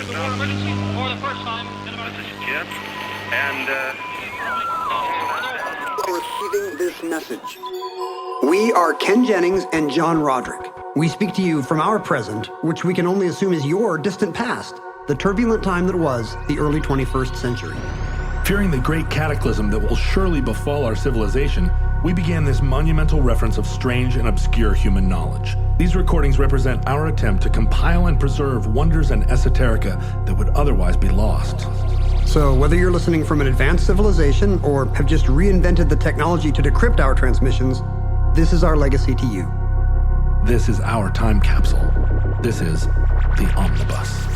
emergency for the first time in about... This is Jim, and Receiving this message. We are Ken Jennings and John Roderick. We speak to you from our present, which we can only assume is your distant past, the turbulent time that was the early 21st century. Fearing the great cataclysm that will surely befall our civilization, we began this monumental reference of strange and obscure human knowledge. These recordings represent our attempt to compile and preserve wonders and esoterica that would otherwise be lost. So whether you're listening from an advanced civilization or have just reinvented the technology to decrypt our transmissions, this is our legacy to you. This is our time capsule. This is the Omnibus.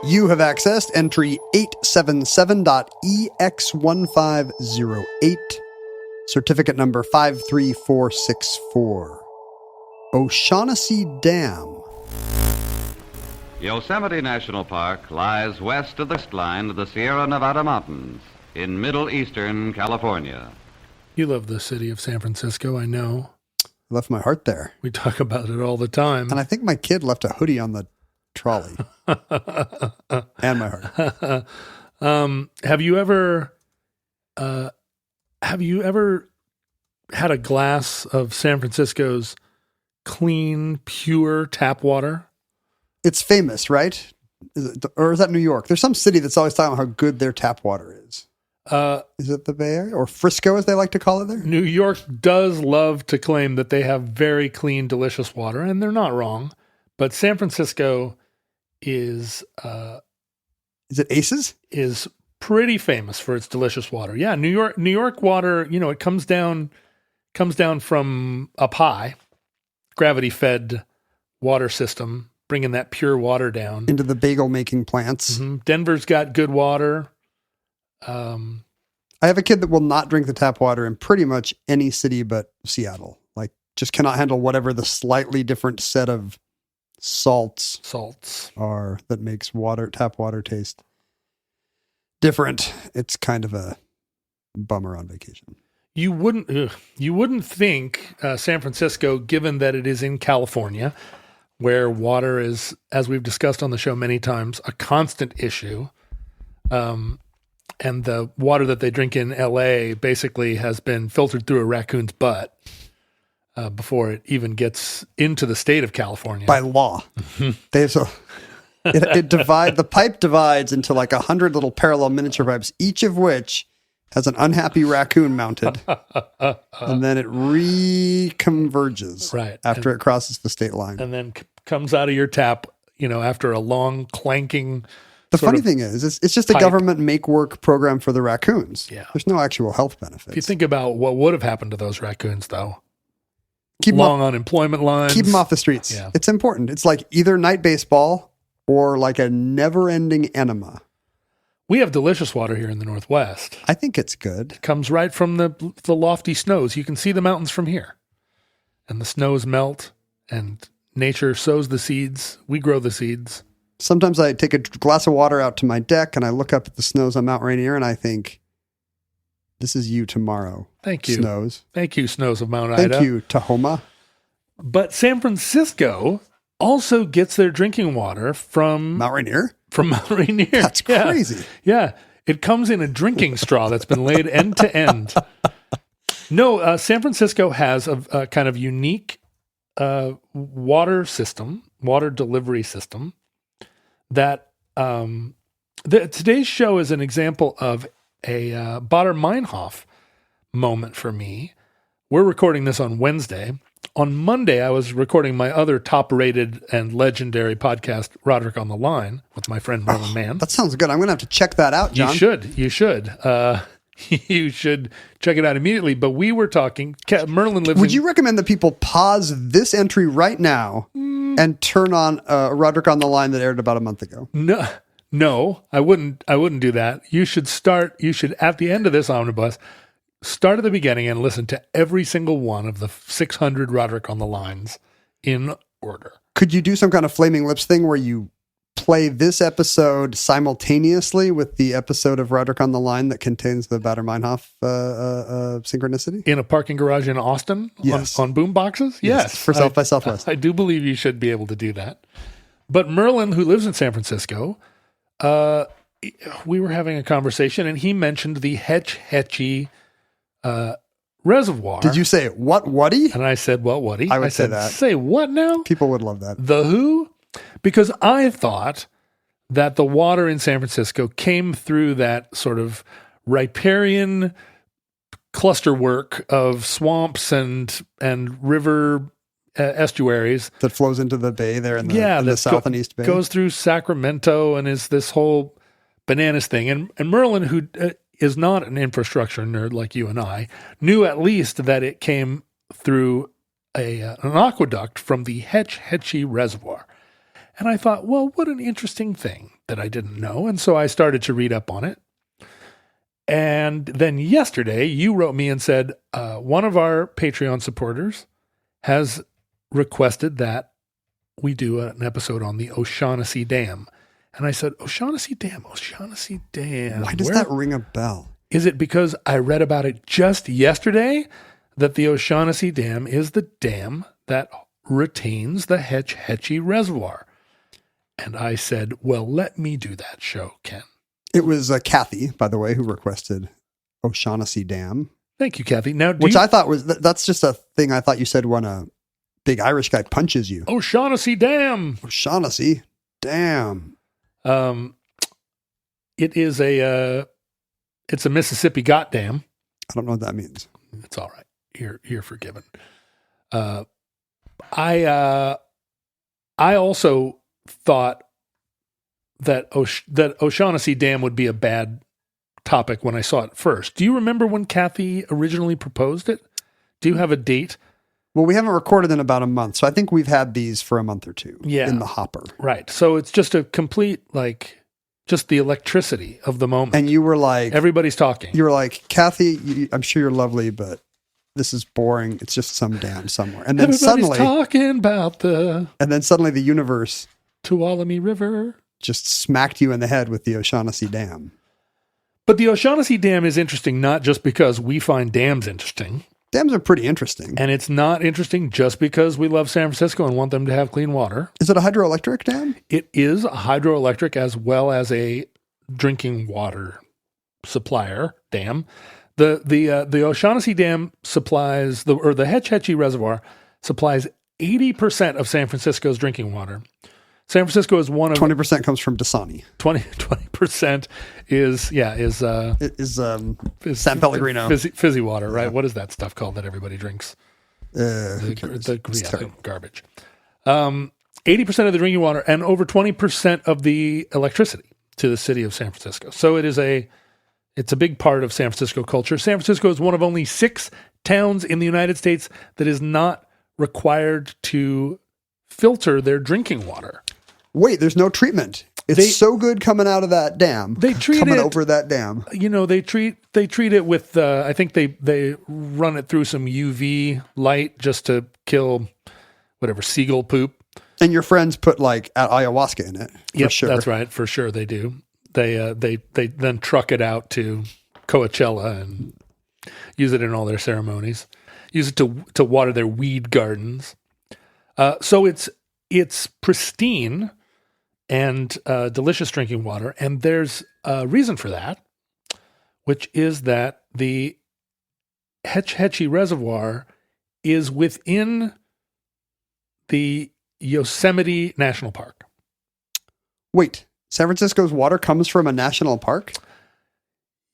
You have accessed entry 877.EX1508, certificate number 53464. O'Shaughnessy Dam. Yosemite National Park lies west of the line of the Sierra Nevada mountains in middle eastern California. You love the city of San Francisco, I know. I left my heart there. We talk about it all the time. And I think my kid left a hoodie on the trolley. And my heart. Have you ever had a glass of San Francisco's clean, pure tap water? It's famous, right? Or is that New York? There's some city that's always talking about how good their tap water is. Is it the Bay Area? Or Frisco, as they like to call it there? New York does love to claim that they have very clean, delicious water, and they're not wrong. But San Francisco is it Aces? Is pretty famous for its delicious water. Yeah, New York water, it comes down from up high, gravity-fed water system, bringing that pure water down. Into the bagel-making plants. Mm-hmm. Denver's got good water. I have a kid that will not drink the tap water in pretty much any city but Seattle. Like, just cannot handle whatever the slightly different set of salts are that makes tap water taste different. It's kind of a bummer on vacation. You wouldn't think San Francisco, given that it is in California, where water is, as we've discussed on the show many times, a constant issue. And the water that they drink in LA basically has been filtered through a raccoon's butt before it even gets into the state of California. By law. The pipe divides into like 100 little parallel miniature pipes, each of which has an unhappy raccoon mounted. And then it reconverges after it crosses the state line. And then comes out of your tap, after a long clanking. The funny thing is, it's just a government make-work program for the raccoons. Yeah. There's no actual health benefits. If you think about what would have happened to those raccoons, though. Keep long unemployment lines. Keep them off the streets. Yeah. It's important. It's like either night baseball or like a never-ending enema. We have delicious water here in the Northwest. I think it's good. It comes right from the lofty snows. You can see the mountains from here. And the snows melt, and nature sows the seeds. We grow the seeds. Sometimes I take a glass of water out to my deck, and I look up at the snows on Mount Rainier, and I think, this is you tomorrow. Thank you. Snows. Thank you, snows of Mount Ida. Thank you, Tahoma. But San Francisco also gets their drinking water from Mount Rainier? From Mount Rainier. That's crazy. Yeah. It comes in a drinking straw that's been laid end to end. No, San Francisco has a kind of unique water delivery system that today's show is an example of a Baader-Meinhof moment for me. We're recording this on Wednesday. On Monday, I was recording my other top-rated and legendary podcast, Roderick on the Line, with my friend Merlin Mann. That sounds good. I'm going to have to check that out, John. You should. You should check it out immediately. But we were talking. Merlin lives. Would you recommend that people pause this entry right now and turn on Roderick on the Line that aired about a month ago? No, I wouldn't do that. You should at the end of this omnibus, start at the beginning and listen to every single one of the 600 Roderick on the Lines in order. Could you do some kind of Flaming Lips thing where you play this episode simultaneously with the episode of Roderick on the Line that contains the Baader-Meinhof synchronicity? In a parking garage in Austin? Yes. On boom boxes? Yes. For South by Southwest. I do believe you should be able to do that. But Merlin, who lives in San Francisco, we were having a conversation and he mentioned the Hetch Hetchy reservoir. Did you say, whatty? And I said, whatty? I would say said, that. Say what now? People would love that. The who? Because I thought that the water in San Francisco came through that sort of riparian clusterwork of swamps and river estuaries that flows into the bay there in the south and east bay. Goes through Sacramento and is this whole bananas thing. And Merlin, who is not an infrastructure nerd like you and I, knew at least that it came through an aqueduct from the Hetch Hetchy Reservoir. And I thought, well, what an interesting thing that I didn't know. And so I started to read up on it. And then yesterday, you wrote me and said, one of our Patreon supporters has requested that we do an episode on the O'Shaughnessy Dam. And I said, O'Shaughnessy Dam. Why does that ring a bell? Is it because I read about it just yesterday that the O'Shaughnessy Dam is the dam that retains the Hetch Hetchy Reservoir? And I said, well, let me do that show, Ken. It was Kathy, by the way, who requested O'Shaughnessy Dam. Thank you, Kathy. Now, I thought was, that's just a thing I thought you said when a big Irish guy punches you. O'Shaughnessy Dam. O'Shaughnessy Dam. It is it's a Mississippi got dam. I don't know what that means. It's all right. You're forgiven. I also thought that O'Shaughnessy Dam would be a bad topic when I saw it first. Do you remember when Kathy originally proposed it? Do you have a date? Well, we haven't recorded in about a month, so I think we've had these for a month or two in the hopper. Right. So it's just a complete, just the electricity of the moment. And you were like... Everybody's talking. You were like, Kathy, I'm sure you're lovely, but this is boring. It's just some dam somewhere. And then Everybody's talking about And then suddenly the universe... Tuolumne River. Just smacked you in the head with the O'Shaughnessy Dam. But the O'Shaughnessy Dam is interesting not just because we find dams interesting. Dams are pretty interesting. And it's not interesting just because we love San Francisco and want them to have clean water. Is it a hydroelectric dam? It is a hydroelectric as well as a drinking water supplier dam. The O'Shaughnessy Dam supplies, the Hetch Hetchy Reservoir supplies 80% of San Francisco's drinking water. San Francisco is one of 20% comes from Dasani. 20% is San Pellegrino fizzy water, right? Yeah. What is that stuff called that everybody drinks? Garbage. 80% of the drinking water and over 20% of the electricity to the city of San Francisco. So it's a big part of San Francisco culture. San Francisco is one of only 6 towns in the United States that is not required to filter their drinking water. Wait, there's no treatment. It's so good coming out of that dam. They treat coming it over that dam. You know, they treat it with. I think they run it through some UV light just to kill whatever seagull poop. And your friends put ayahuasca in it. Yep, sure. That's right. For sure, they do. They then truck it out to Coachella and use it in all their ceremonies. Use it to water their weed gardens. So it's pristine and delicious drinking water, and there's a reason for that, which is that the Hetch Hetchy Reservoir is within the Yosemite National Park. Wait, San Francisco's water comes from a national park?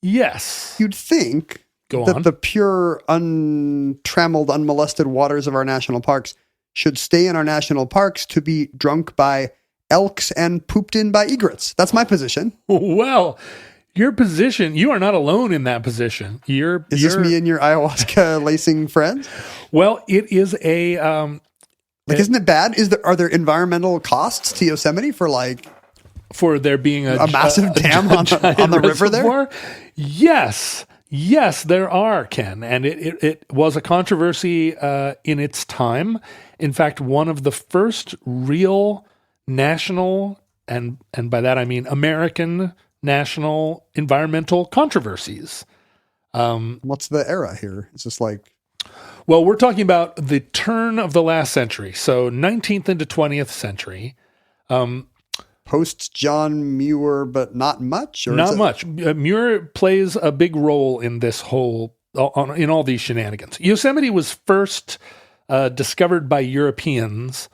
Yes. You'd think that the pure, untrammeled, unmolested waters of our national parks should stay in our national parks to be drunk by elks and pooped in by egrets. That's my position. Well, your position, you are not alone in that position. Is this me and your ayahuasca lacing friends? Well, it is a... isn't it bad? Are there environmental costs to Yosemite for for there being a massive dam on the river there? Yes, there are, Ken, and it was a controversy in its time. In fact, one of the first real national, and by that I mean American national environmental controversies. What's the era here? Is this like... Well, we're talking about the turn of the last century, so 19th into 20th century. Post John Muir, but not much? Not much. Muir plays a big role in this in all these shenanigans. Yosemite was first discovered by Europeans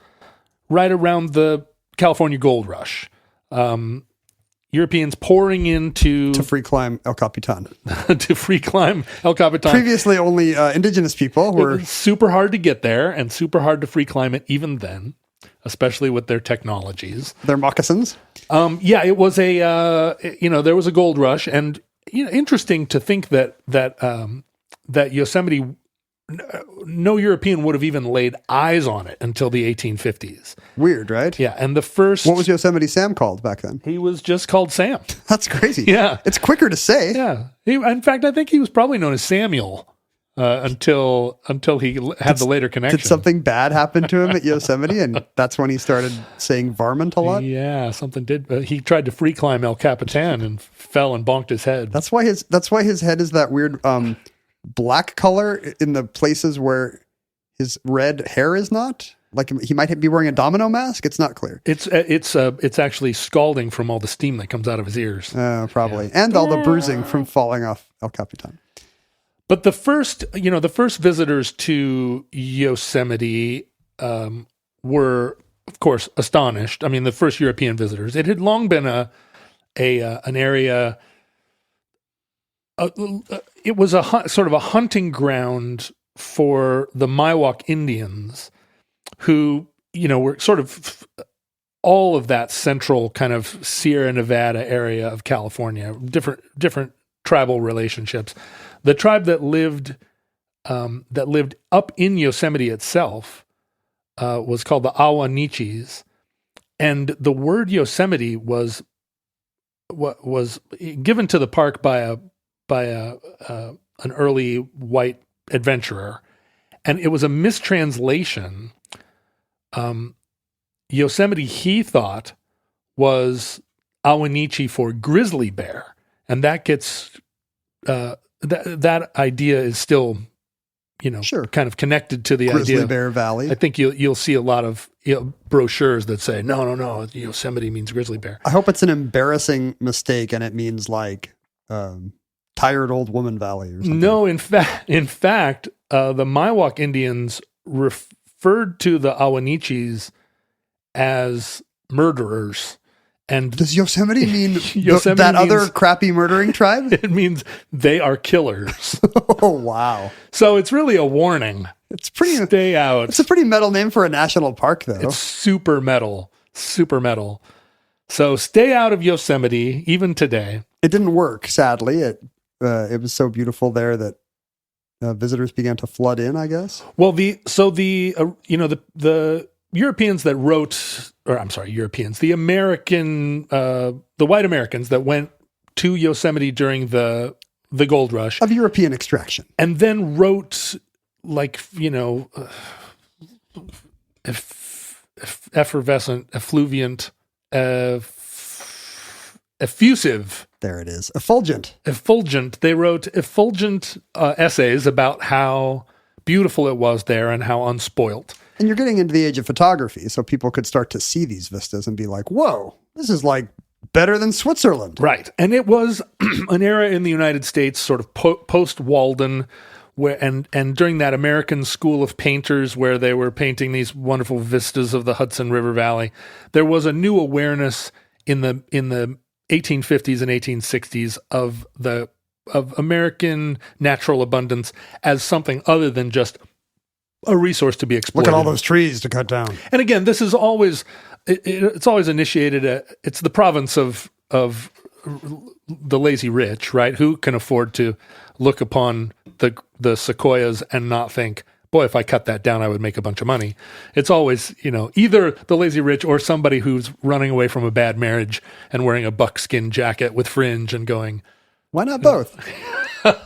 right around the California Gold Rush. Europeans pouring into... To free climb El Capitan. To free climb El Capitan. Previously, only indigenous people were... It was super hard to get there and super hard to free climb it even then, especially with their technologies. Their moccasins? It was there was a gold rush, and interesting to think that Yosemite, no European would have even laid eyes on it until the 1850s. Weird, right? Yeah, and the first... What was Yosemite Sam called back then? He was just called Sam. That's crazy. Yeah. It's quicker to say. Yeah. In fact, I think he was probably known as Samuel until he had the later connection. Did something bad happen to him at Yosemite, and that's when he started saying varmint a lot? Yeah, something did. He tried to free climb El Capitan and fell and bonked his head. That's why his head is that weird black color in the places where his red hair is not. Like he might be wearing a domino mask. It's not clear. It's actually scalding from all the steam that comes out of his ears. Probably, and all the bruising from falling off El Capitan. But the first visitors to Yosemite were, of course, astonished. I mean, the first European visitors. It had long been an area. It was sort of a hunting ground for the Miwok Indians, who were sort of all of that central kind of Sierra Nevada area of California. Different tribal relationships. The tribe that lived up in Yosemite itself was called the Awanichis, and the word Yosemite was given to the park by an early white adventurer, and it was a mistranslation. Yosemite, he thought, was Awanichi for grizzly bear, and that gets that idea is still, sure, kind of connected to the Grizzly idea. Bear Valley. I think you'll see a lot of brochures that say no, Yosemite means grizzly bear. I hope it's an embarrassing mistake and it means like tired old woman valley or something. No, in fact, the Miwok Indians referred to the Awanichis as murderers. And does Yosemite mean Yosemite that means, other crappy murdering tribe? It means they are killers. Oh, wow. So it's really a warning. It's pretty. Stay out. It's a pretty metal name for a national park, though. It's super metal. So stay out of Yosemite, even today. It didn't work, sadly. It was so beautiful there that visitors began to flood in, I guess. Well, the Europeans that wrote, the white Americans that went to Yosemite during the gold rush of European extraction, and then wrote effervescent, effluvient, effusive. There it is. Effulgent. They wrote effulgent essays about how beautiful it was there and how unspoilt. And you're getting into the age of photography, so people could start to see these vistas and be like, whoa, this is like better than Switzerland. Right. And it was an era in the United States, sort of post-Walden, where and during that American School of Painters where they were painting these wonderful vistas of the Hudson River Valley. There was a new awareness in the 1850s and 1860s of American natural abundance as something other than just a resource to be exploited. Look at all those trees to cut down. And again, this is always it's always initiated. It's the province of the lazy rich, right? Who can afford to look upon the sequoias and not think, boy, if I cut that down, I would make a bunch of money. It's always, either the lazy rich or somebody who's running away from a bad marriage and wearing a buckskin jacket with fringe and going, why not both?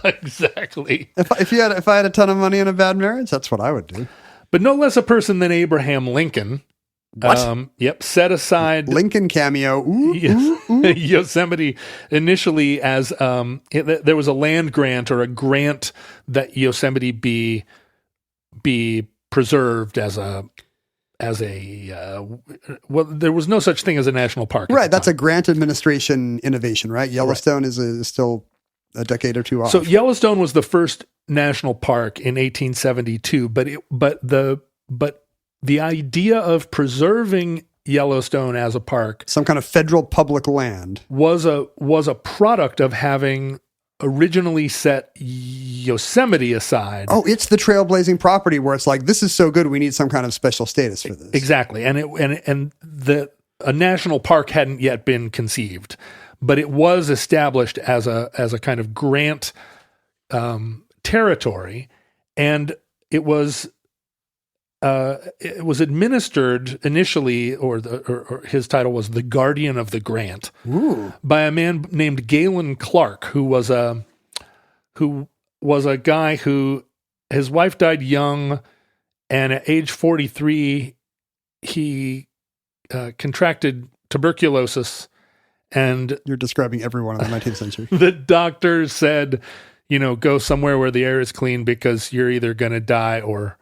Exactly. If I had a ton of money in a bad marriage, that's what I would do. But no less a person than Abraham Lincoln. What? Set aside Lincoln cameo. Ooh, Yosemite initially as there was a land grant or a grant that Yosemite be preserved as a there was no such thing as a national park. Right, that's a grant administration innovation, right? Yellowstone is still a decade or two off. So Yellowstone was the first national park in 1872, but the idea of preserving Yellowstone as a park, some kind of federal public land, was a product of having originally set Yosemite aside. Oh, it's the trailblazing property where it's like, this is so good, we need some kind of special status for this. Exactly, and a national park hadn't yet been conceived, but it was established as a kind of grant territory, and it was administered initially, or his title was the Guardian of the Grant. Ooh. By a man named Galen Clark, who was a guy who his wife died young, and at age 43 he contracted tuberculosis. And you're describing everyone in the 19th century. The doctor said, go somewhere where the air is clean because you're either going to die or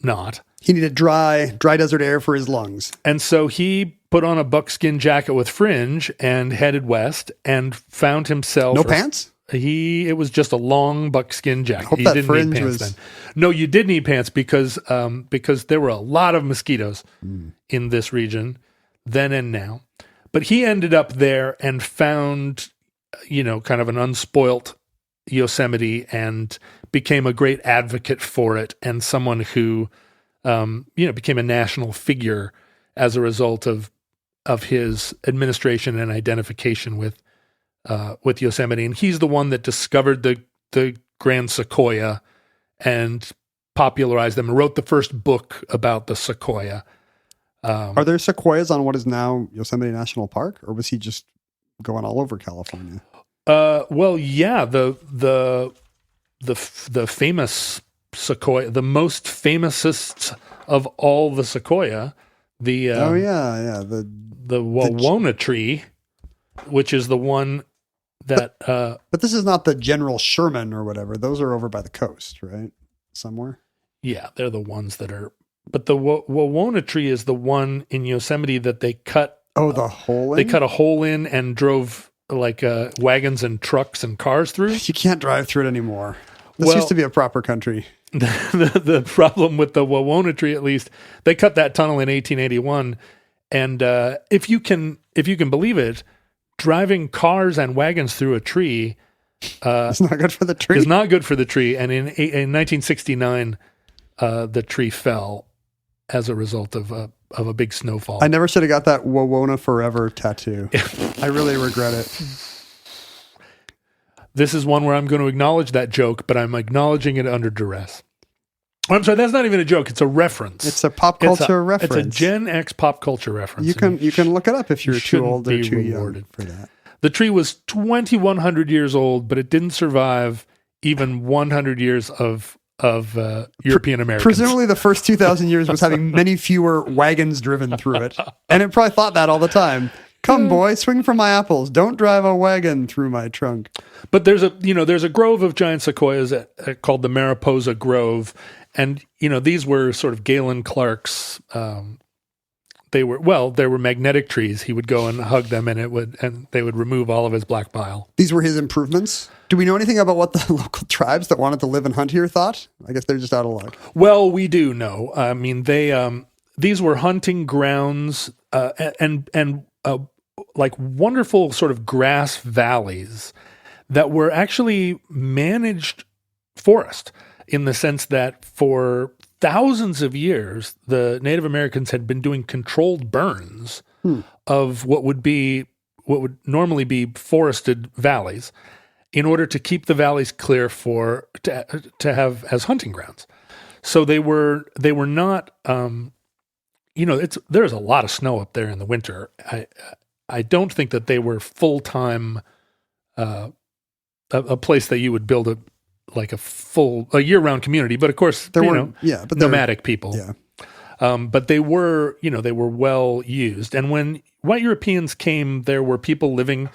not. He needed dry desert air for his lungs. And so he put on a buckskin jacket with fringe and headed west and found himself... No pants? It was just a long buckskin jacket. I hope he that didn't fringe need pants was... then. No, you did need pants because there were a lot of mosquitoes in this region then and now. But he ended up there and found, kind of an unspoilt Yosemite and became a great advocate for it and someone who, became a national figure as a result of his administration and identification with Yosemite. And he's the one that discovered the Grand Sequoia and popularized them and wrote the first book about the sequoia. Are there sequoias on what is now Yosemite National Park, or was he just going all over California? Well, yeah, the famous sequoia, the most famousest of all the sequoia, the Wawona tree, which is the one that. But this is not the General Sherman or whatever. Those are over by the coast, right? Somewhere. Yeah, they're the ones that are. But the Wawona tree is the one in Yosemite that they cut. Oh, the hole in? They cut a hole in and drove wagons and trucks and cars through. You can't drive through it anymore. This used to be a proper country. The problem with the Wawona tree, at least, they cut that tunnel in 1881. And if you can believe it, driving cars and wagons through a tree it's not good for the tree. Is not good for the tree. And in 1969, the tree fell as a result of a big snowfall. I never should have got that Wawona Forever tattoo. I really regret it. This is one where I'm going to acknowledge that joke, but I'm acknowledging it under duress. I'm sorry, that's not even a joke. It's a reference. It's a pop culture reference. It's a Gen X pop culture reference. You can look it up if you're too old or too young for that. The tree was 2,100 years old, but it didn't survive even 100 years of European Americans. Presumably the first 2,000 years was having many fewer wagons driven through it. And it probably thought that all the time. Come, boy, swing for my apples. Don't drive a wagon through my trunk. But there's a grove of giant sequoias called the Mariposa Grove. And, these were sort of Galen Clark's, they were magnetic trees. He would go and hug them and they would remove all of his black bile. These were his improvements? Do we know anything about what the local tribes that wanted to live and hunt here thought? I guess they're just out of luck. Well, we do know. I mean, these were hunting grounds, and like wonderful sort of grass valleys that were actually managed forest, in the sense that for thousands of years, the Native Americans had been doing controlled burns of what would normally be forested valleys in order to keep the valleys clear to have as hunting grounds. So they were not, there's a lot of snow up there in the winter. I don't think that they were full-time, a place that you would build a year-round community. But of course, nomadic people. Yeah. But they were well used. And when white Europeans came, there were people living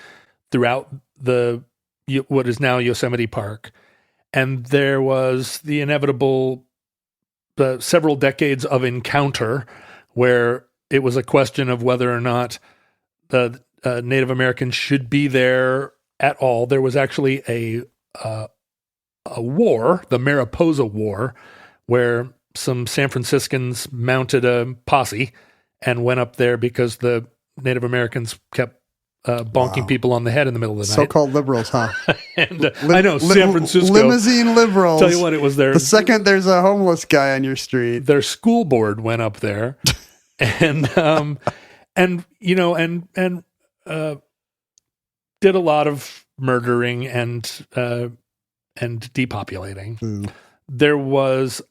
throughout what is now Yosemite Park. And there was the inevitable several decades of encounter where it was a question of whether or not the Native Americans should be there at all. There was actually a war, the Mariposa War, where some San Franciscans mounted a posse and went up there because the Native Americans kept bonking people on the head in the middle of the night. So-called liberals, huh? And I know, San Francisco. Limousine liberals. Tell you what, it was the second there's a homeless guy on your street. Their school board went up there and did a lot of murdering and depopulating. There was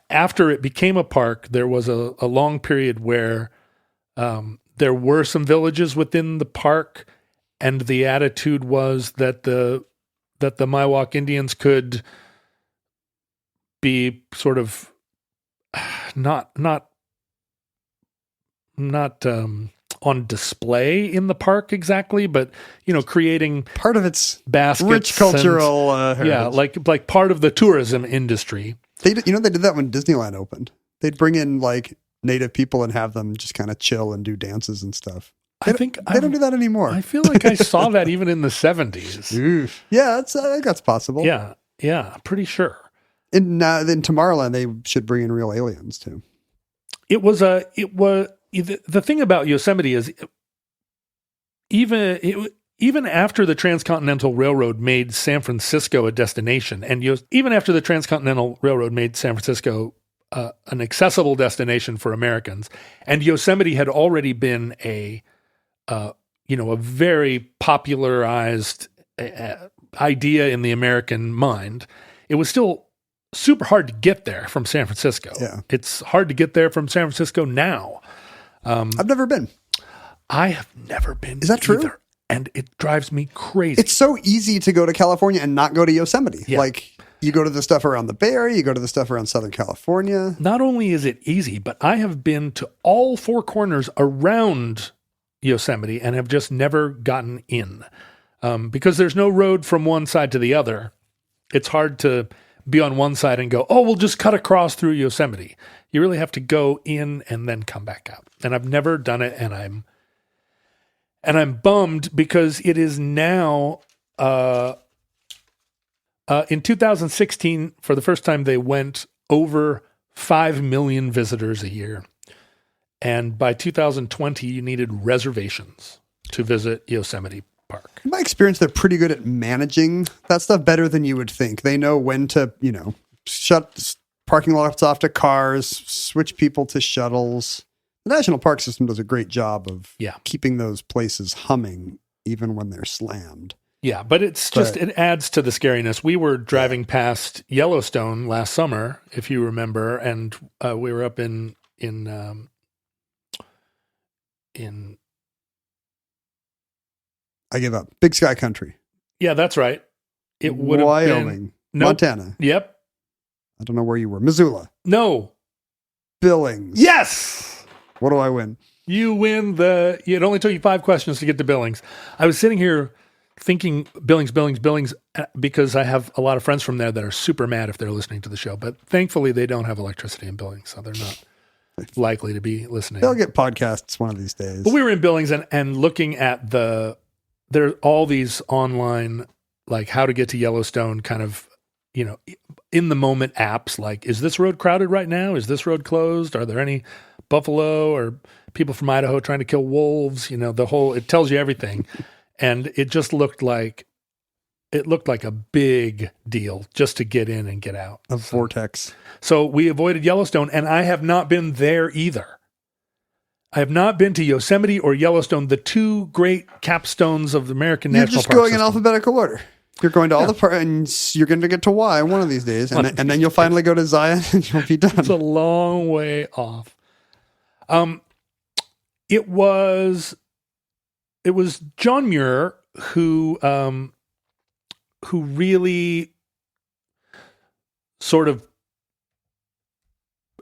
after it became a park, there was a long period where there were some villages within the park, and the attitude was that the Miwok Indians could be sort of not on display in the park exactly, but creating part of its baskets, rich cultural heritage. Yeah, like part of the tourism industry. They did that when Disneyland opened. They'd bring in like native people and have them just kind of chill and do dances and stuff. They don't do that anymore. I feel like I saw that even in the 70s. Yeah, I think that's possible. Yeah, pretty sure. In Tomorrowland, they should bring in real aliens too. The thing about Yosemite is even after the Transcontinental Railroad made San Francisco a destination, and even after the Transcontinental Railroad made San Francisco an accessible destination for Americans, and Yosemite had already been a very popularized idea in the American mind, it was still super hard to get there from San Francisco. Yeah. It's hard to get there from San Francisco now. I've never been. I have never been. Is that true? Either, and it drives me crazy. It's so easy to go to California and not go to Yosemite. Yeah. Like you go to the stuff around the Bay Area, you go to the stuff around Southern California. Not only is it easy, but I have been to all four corners around Yosemite and have just never gotten in because there's no road from one side to the other. It's hard to be on one side and go, we'll just cut across through Yosemite. You really have to go in and then come back out. And I've never done it, and I'm bummed because it is now in 2016, for the first time, they went over 5 million visitors a year. And by 2020, you needed reservations to visit Yosemite Park. In my experience, they're pretty good at managing that stuff better than you would think. They know when to, shut parking lots off to cars, switch people to shuttles. The National Park System does a great job of keeping those places humming, even when they're slammed. Yeah, but it adds to the scariness. We were driving past Yellowstone last summer, if you remember, and we were up in I give up. Big Sky Country. Yeah, that's right. It would have Wyoming. been Montana. Yep. I don't know where you were. Missoula. No. Billings. Yes. What do I win? You win it only took you 5 questions to get to Billings. I was sitting here thinking Billings, because I have a lot of friends from there that are super mad if they're listening to the show, but thankfully they don't have electricity in Billings, so they're not likely to be listening. They'll get podcasts one of these days. But we were in Billings and looking at there are all these online, like how to get to Yellowstone kind of, in the moment apps, like, is this road crowded right now? Is this road closed? Are there any buffalo or people from Idaho trying to kill wolves? It tells you everything. And it just looked like a big deal just to get in and get out. A vortex. So we avoided Yellowstone, and I have not been there either. I have not been to Yosemite or Yellowstone, the two great capstones of the American National Park System. You're just going in system. alphabetical order. You're going to all the parks, and you're going to get to Y one of these days, and then you'll finally go to Zion, and you'll be done. It's a long way off. It was John Muir who really sort of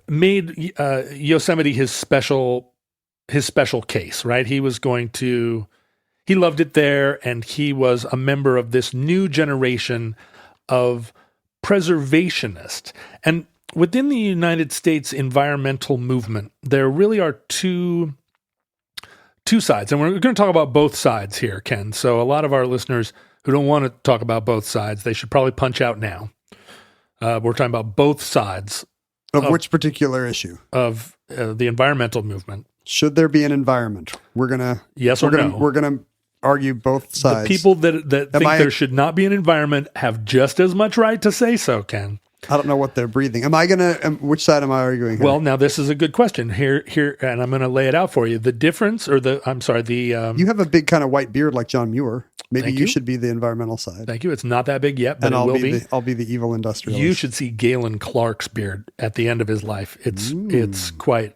made Yosemite his special case, right? He loved it there, and he was a member of this new generation of preservationists. And within the United States environmental movement, there really are two sides, and we're going to talk about both sides here, Ken. So a lot of our listeners who don't want to talk about both sides, they should probably punch out now. We're talking about both sides. Of which particular issue? Of the environmental movement. Should there be an environment? We're gonna argue both sides. The people that think there should not be an environment have just as much right to say so, Ken. I don't know what they're breathing. Which side am I arguing here? Well, now this is a good question. Here, and I'm going to lay it out for you. The difference, you have a big kind of white beard like John Muir. Maybe you should be the environmental side. Thank you. It's not that big yet, but I'll be the evil industrialist. You should see Galen Clark's beard at the end of his life. It's quite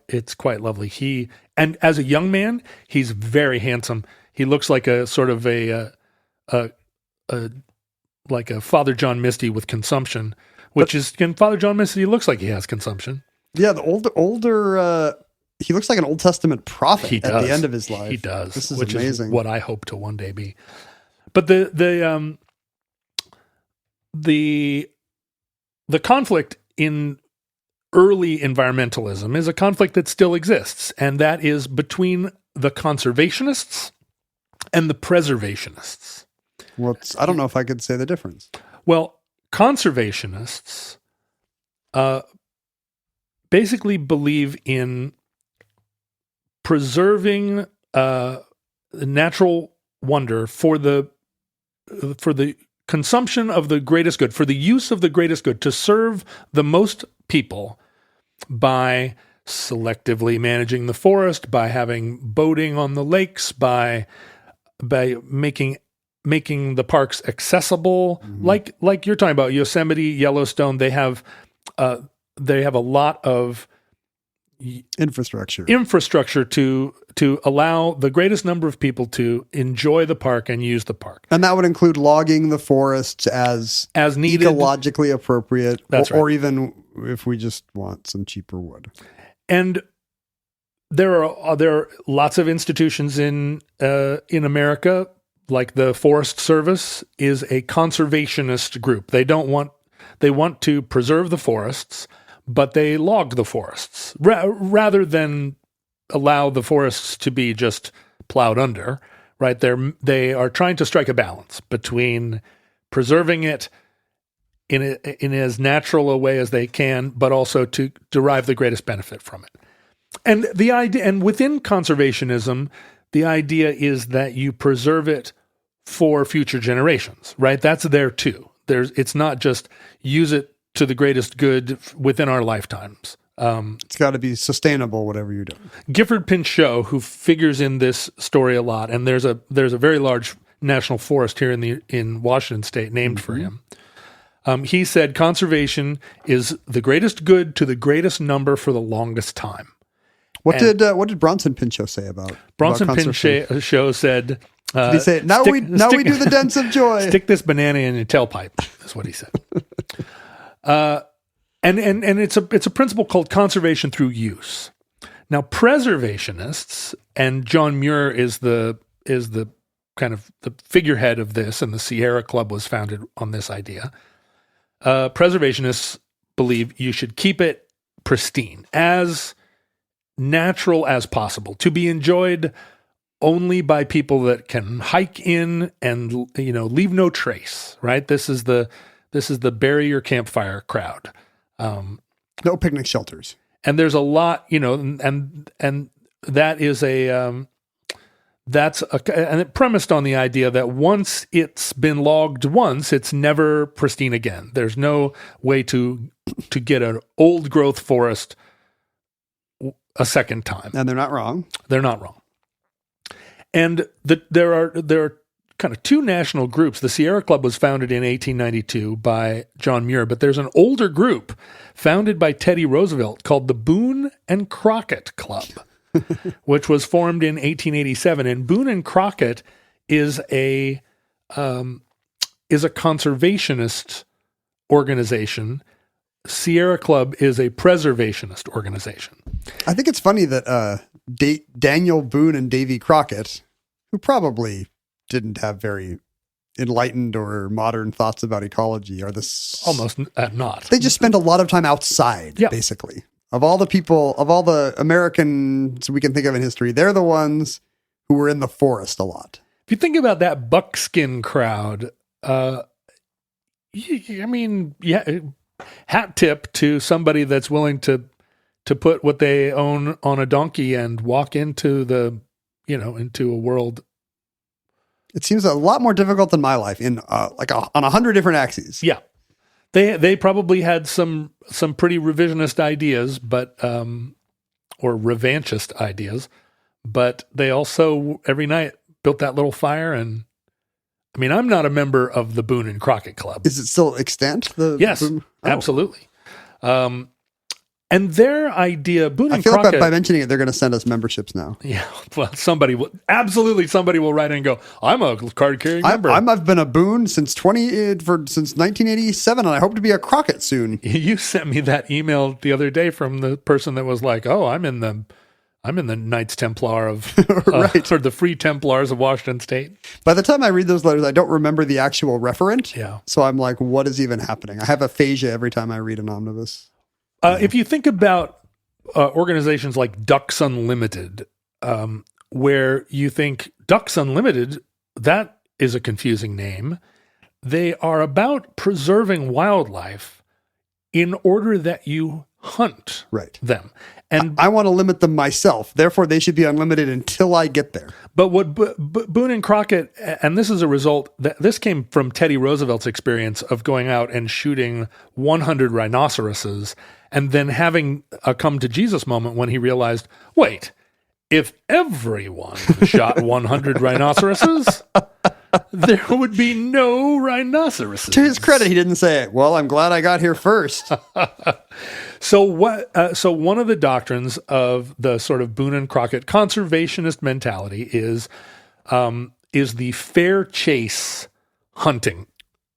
lovely. And as a young man, he's very handsome. He looks like a sort of like a Father John Misty with consumption. Father John Misty looks like he has consumption. Yeah, the older, he looks like an Old Testament prophet at the end of his life. He does. This is which amazing. Is what I hope to one day be. But the conflict in early environmentalism is a conflict that still exists, and that is between the conservationists and the preservationists. Well, I don't know if I could say the difference. Well, conservationists basically believe in preserving natural wonder for the consumption of the greatest good, for the use of the greatest good, to serve the most people by selectively managing the forest, by having boating on the lakes, by making the parks accessible, like you're talking about Yosemite, Yellowstone. They have a lot of infrastructure to allow the greatest number of people to enjoy the park and use the park. And that would include logging the forests as needed, ecologically appropriate, That's right. Or even if we just want some cheaper wood. And there are lots of institutions in America, like the Forest Service is a conservationist group. They want to preserve the forests, but they log the forests rather than allow the forests to be just plowed under, right? They are trying to strike a balance between preserving it in as natural a way as they can, but also to derive the greatest benefit from it. And the idea, and within conservationism, the idea is that you preserve it for future generations, right? That's there too. It's not just use it to the greatest good within our lifetimes. It's got to be sustainable, whatever you're doing. Gifford Pinchot, who figures in this story a lot, and there's a very large national forest here in Washington State named for him. He said conservation is the greatest good to the greatest number for the longest time. What did Bronson Pinchot say about Bronson Pinchot said? Did he say, now we do the dance of joy. Stick this banana in your tailpipe, is what he said. And it's a principle called conservation through use. Now, preservationists, and John Muir is the kind of the figurehead of this, and the Sierra Club was founded on this idea. Preservationists believe you should keep it pristine, as natural as possible, to be enjoyed only by people that can hike in and leave no trace. Right? This is the bury your campfire crowd. No picnic shelters. And there's a lot, and that is and it premised on the idea that once it's been logged once, it's never pristine again. There's no way to get an old growth forest a second time. And they're not wrong. They're not wrong. And there are kind of two national groups. The Sierra Club was founded in 1892 by John Muir, but there's an older group founded by Teddy Roosevelt called the Boone and Crockett Club, which was formed in 1887. And Boone and Crockett is a conservationist organization. Sierra Club is a preservationist organization. I think it's funny that Daniel Boone and Davy Crockett, who probably didn't have very enlightened or modern thoughts about ecology, are this almost not. They just spend a lot of time outside, basically. Of all the Americans we can think of in history, they're the ones who were in the forest a lot. If you think about that buckskin crowd, hat tip to somebody that's willing to put what they own on a donkey and walk into into a world. It seems a lot more difficult than my life on 100 different axes. Yeah. They probably had some pretty revisionist ideas, but or revanchist ideas, but they also every night built that little fire. And I mean, I'm not a member of the Boone and Crockett Club. Is it still extant? Yes, absolutely. And their idea, Boone and Crockett. I feel like by mentioning it, they're going to send us memberships now. Yeah, well, somebody will write in and go, I'm a card-carrying member. I've been a Boone since 1987, and I hope to be a Crockett soon. You sent me that email the other day from the person that was like, oh, I'm in the Knights Templar of, right. or the Free Templars of Washington State. By the time I read those letters, I don't remember the actual referent. Yeah. So I'm like, what is even happening? I have aphasia every time I read an omnibus. If you think about organizations like Ducks Unlimited, where you think Ducks Unlimited, that is a confusing name. They are about preserving wildlife in order that you hunt them. And I want to limit them myself. Therefore, they should be unlimited until I get there. But what Boone and Crockett, and this is a result, this came from Teddy Roosevelt's experience of going out and shooting 100 rhinoceroses and then having a come to Jesus moment when he realized, wait, if everyone shot 100 rhinoceroses, there would be no rhinoceroses. To his credit, he didn't say, well, I'm glad I got here first. So one of the doctrines of the sort of Boone and Crockett conservationist mentality is the fair chase hunting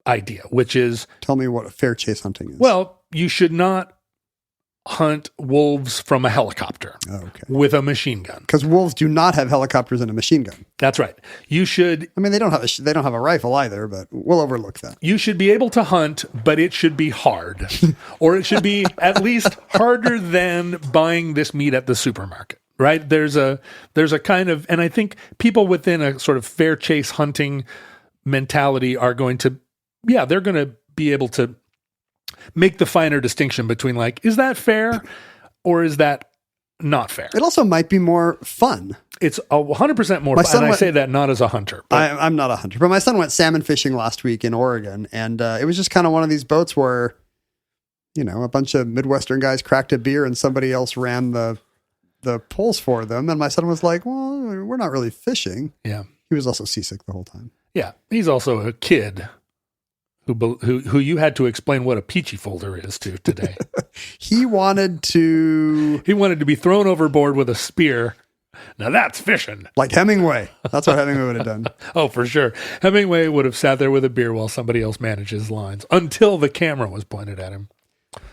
idea, which is... Tell me what a fair chase hunting is. Well, you should not hunt wolves from a helicopter with a machine gun. Because wolves do not have helicopters and a machine gun. That's right. You should... I mean, they don't have a rifle either, but we'll overlook that. You should be able to hunt, but it should be hard. Or it should be at least harder than buying this meat at the supermarket, right? There's a kind of... And I think people within a sort of fair chase hunting mentality are going to... Yeah, they're going to be able to make the finer distinction between like, is that fair or is that not fair? It also might be more fun. It's 100% more fun. And I say that not as a hunter. I'm not a hunter, but my son went salmon fishing last week in Oregon. And it was just kind of one of these boats where, a bunch of Midwestern guys cracked a beer and somebody else ran the poles for them. And my son was like, well, we're not really fishing. Yeah. He was also seasick the whole time. Yeah. He's also a kid who you had to explain what a peachy folder is to today. He wanted to be thrown overboard with a spear. Now that's fishing. Like Hemingway. That's what Hemingway would have done. Oh, for sure. Hemingway would have sat there with a beer while somebody else managed his lines until the camera was pointed at him.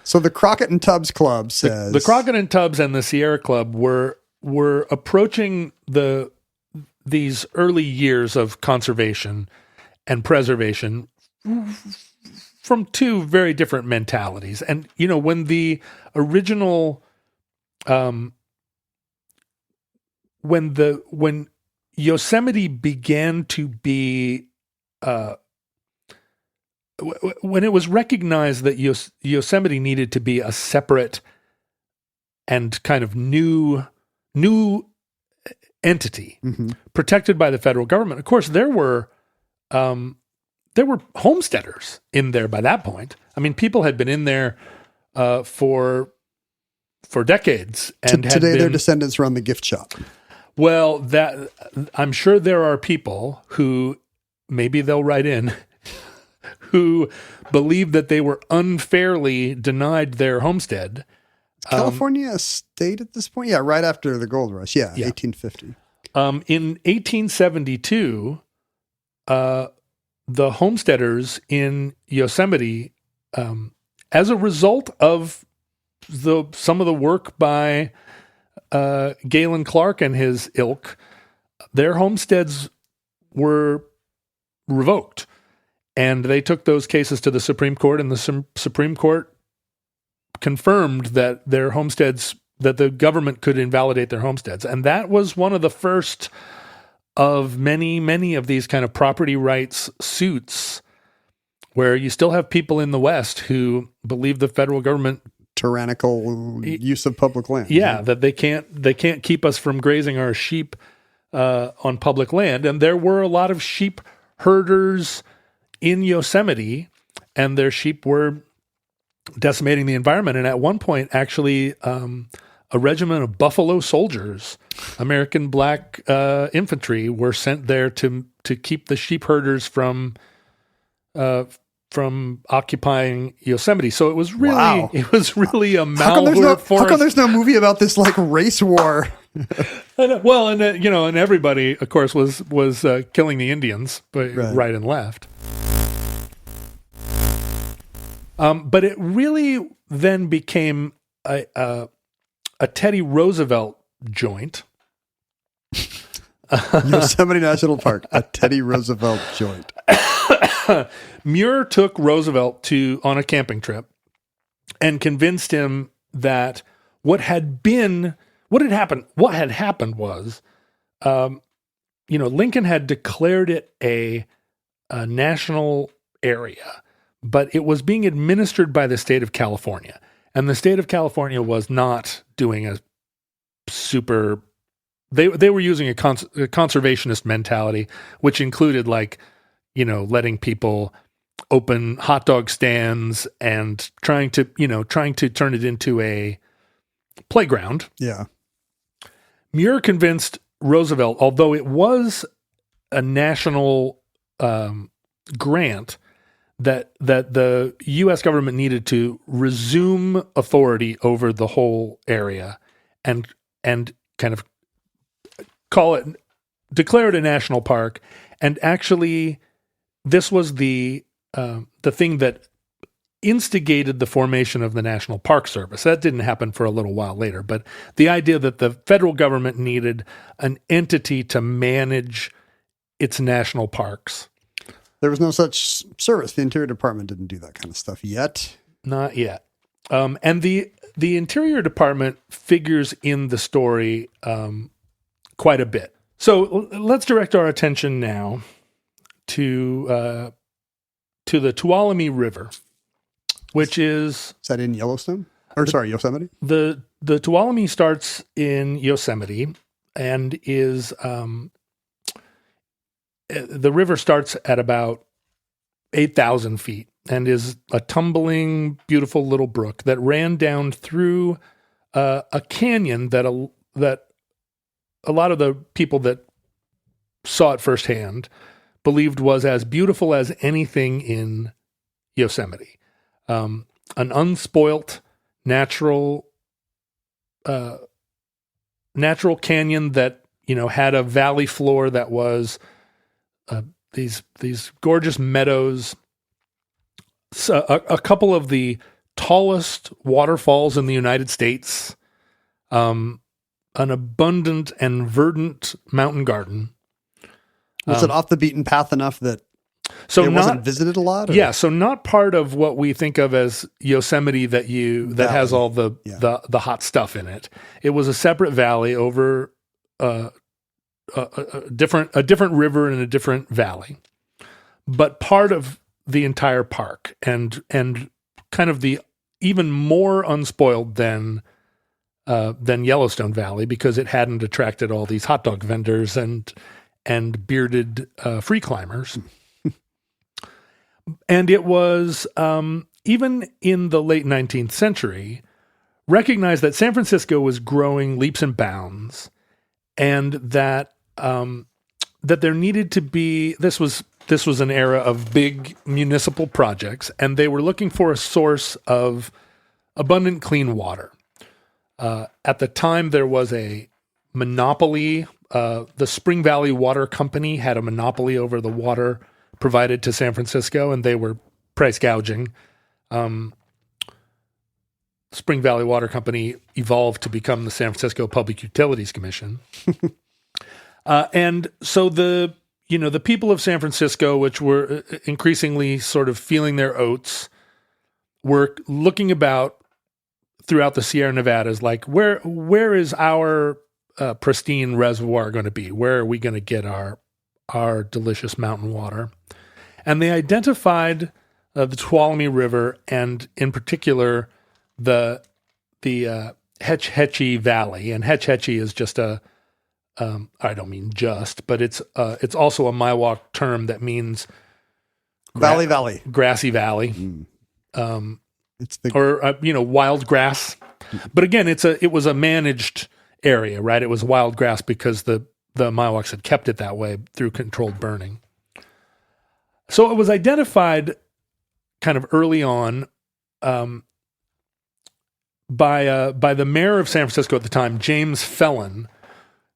So the Crockett and Tubbs Club says... The Crockett and Tubbs and the Sierra Club were approaching these early years of conservation and preservation from two very different mentalities. And, when the original, when Yosemite began to be, when it was recognized that Yosemite needed to be a separate and kind of new entity, protected by the federal government, of course, there were homesteaders in there by that point. I mean, people had been in there for decades. And today their descendants run the gift shop. Well, I'm sure there are people who maybe they'll write in, who believed that they were unfairly denied their homestead. Is California a state at this point? Yeah, right after the gold rush. Yeah. 1850. In 1872, the homesteaders in Yosemite, as a result of some of the work by Galen Clark and his ilk, their homesteads were revoked. And they took those cases to the Supreme Court, and the Supreme Court confirmed that their homesteads, that the government could invalidate their homesteads. And that was one of the first of many, many of these kind of property rights suits where you still have people in the West who believe the federal government tyrannical use of public land. Yeah, that they can't keep us from grazing our sheep on public land. And there were a lot of sheep herders in Yosemite, and their sheep were decimating the environment. And at one point, actually, a regiment of buffalo soldiers, American black infantry, were sent there to keep the sheep herders from occupying Yosemite. So it was really a Malheur forest. How come there's no movie about this like race war? Well, and everybody, of course, was killing the Indians, but right and left. But it really then became a Teddy Roosevelt joint. Yosemite National Park, a Teddy Roosevelt joint. Muir took Roosevelt on a camping trip and convinced him that what had happened was, Lincoln had declared it a national area, but it was being administered by the state of California. And the state of California was not doing a super... They were using a conservationist mentality, which included letting people open hot dog stands and trying to turn it into a playground. Yeah. Muir convinced Roosevelt, although it was a national grant, that the U.S. government needed to resume authority over the whole area and kind of declare it a national park. And actually, this was the thing that instigated the formation of the National Park Service. That didn't happen for a little while later, but the idea that the federal government needed an entity to manage its national parks. There was no such service. The Interior Department didn't do that kind of stuff yet. Not yet. And the Interior Department figures in the story quite a bit. So let's direct our attention now to the Tuolumne River, which is... Is that in Yellowstone? Yosemite? The Tuolumne starts in Yosemite and is... the river starts at about 8,000 feet and is a tumbling, beautiful little brook that ran down through a canyon that a lot of the people that saw it firsthand believed was as beautiful as anything in Yosemite. An unspoilt, natural canyon that, had a valley floor that was these gorgeous meadows, a couple of the tallest waterfalls in the United States, an abundant and verdant mountain garden. Was it off the beaten path enough that it wasn't visited a lot? Or? Yeah, so not part of what we think of as Yosemite that has all the hot stuff in it. It was a separate valley over a different river in a different valley, but part of the entire park and kind of the even more unspoiled than Yellowstone Valley, because it hadn't attracted all these hot dog vendors and bearded free climbers. And it was, even in the late 19th century, recognized that San Francisco was growing leaps and bounds, and that there needed to be, this was this was an era of big municipal projects, and they were looking for a source of abundant clean water. At the time, there was a monopoly. The Spring Valley Water Company had a monopoly over the water provided to San Francisco, and they were price gouging. Spring Valley Water Company evolved to become the San Francisco Public Utilities Commission. And so the people of San Francisco, which were increasingly sort of feeling their oats, were looking about throughout the Sierra Nevadas, like where is our pristine reservoir going to be? Where are we going to get our delicious mountain water? And they identified the Tuolumne River, and in particular the Hetch Hetchy Valley. And Hetch Hetchy is just I don't mean just, but it's also a Miwok term that means valley, grassy valley, it's wild grass. But again, it was a managed area, right? It was wild grass because the Miwoks had kept it that way through controlled burning. So it was identified kind of early on by the mayor of San Francisco at the time, James Felon,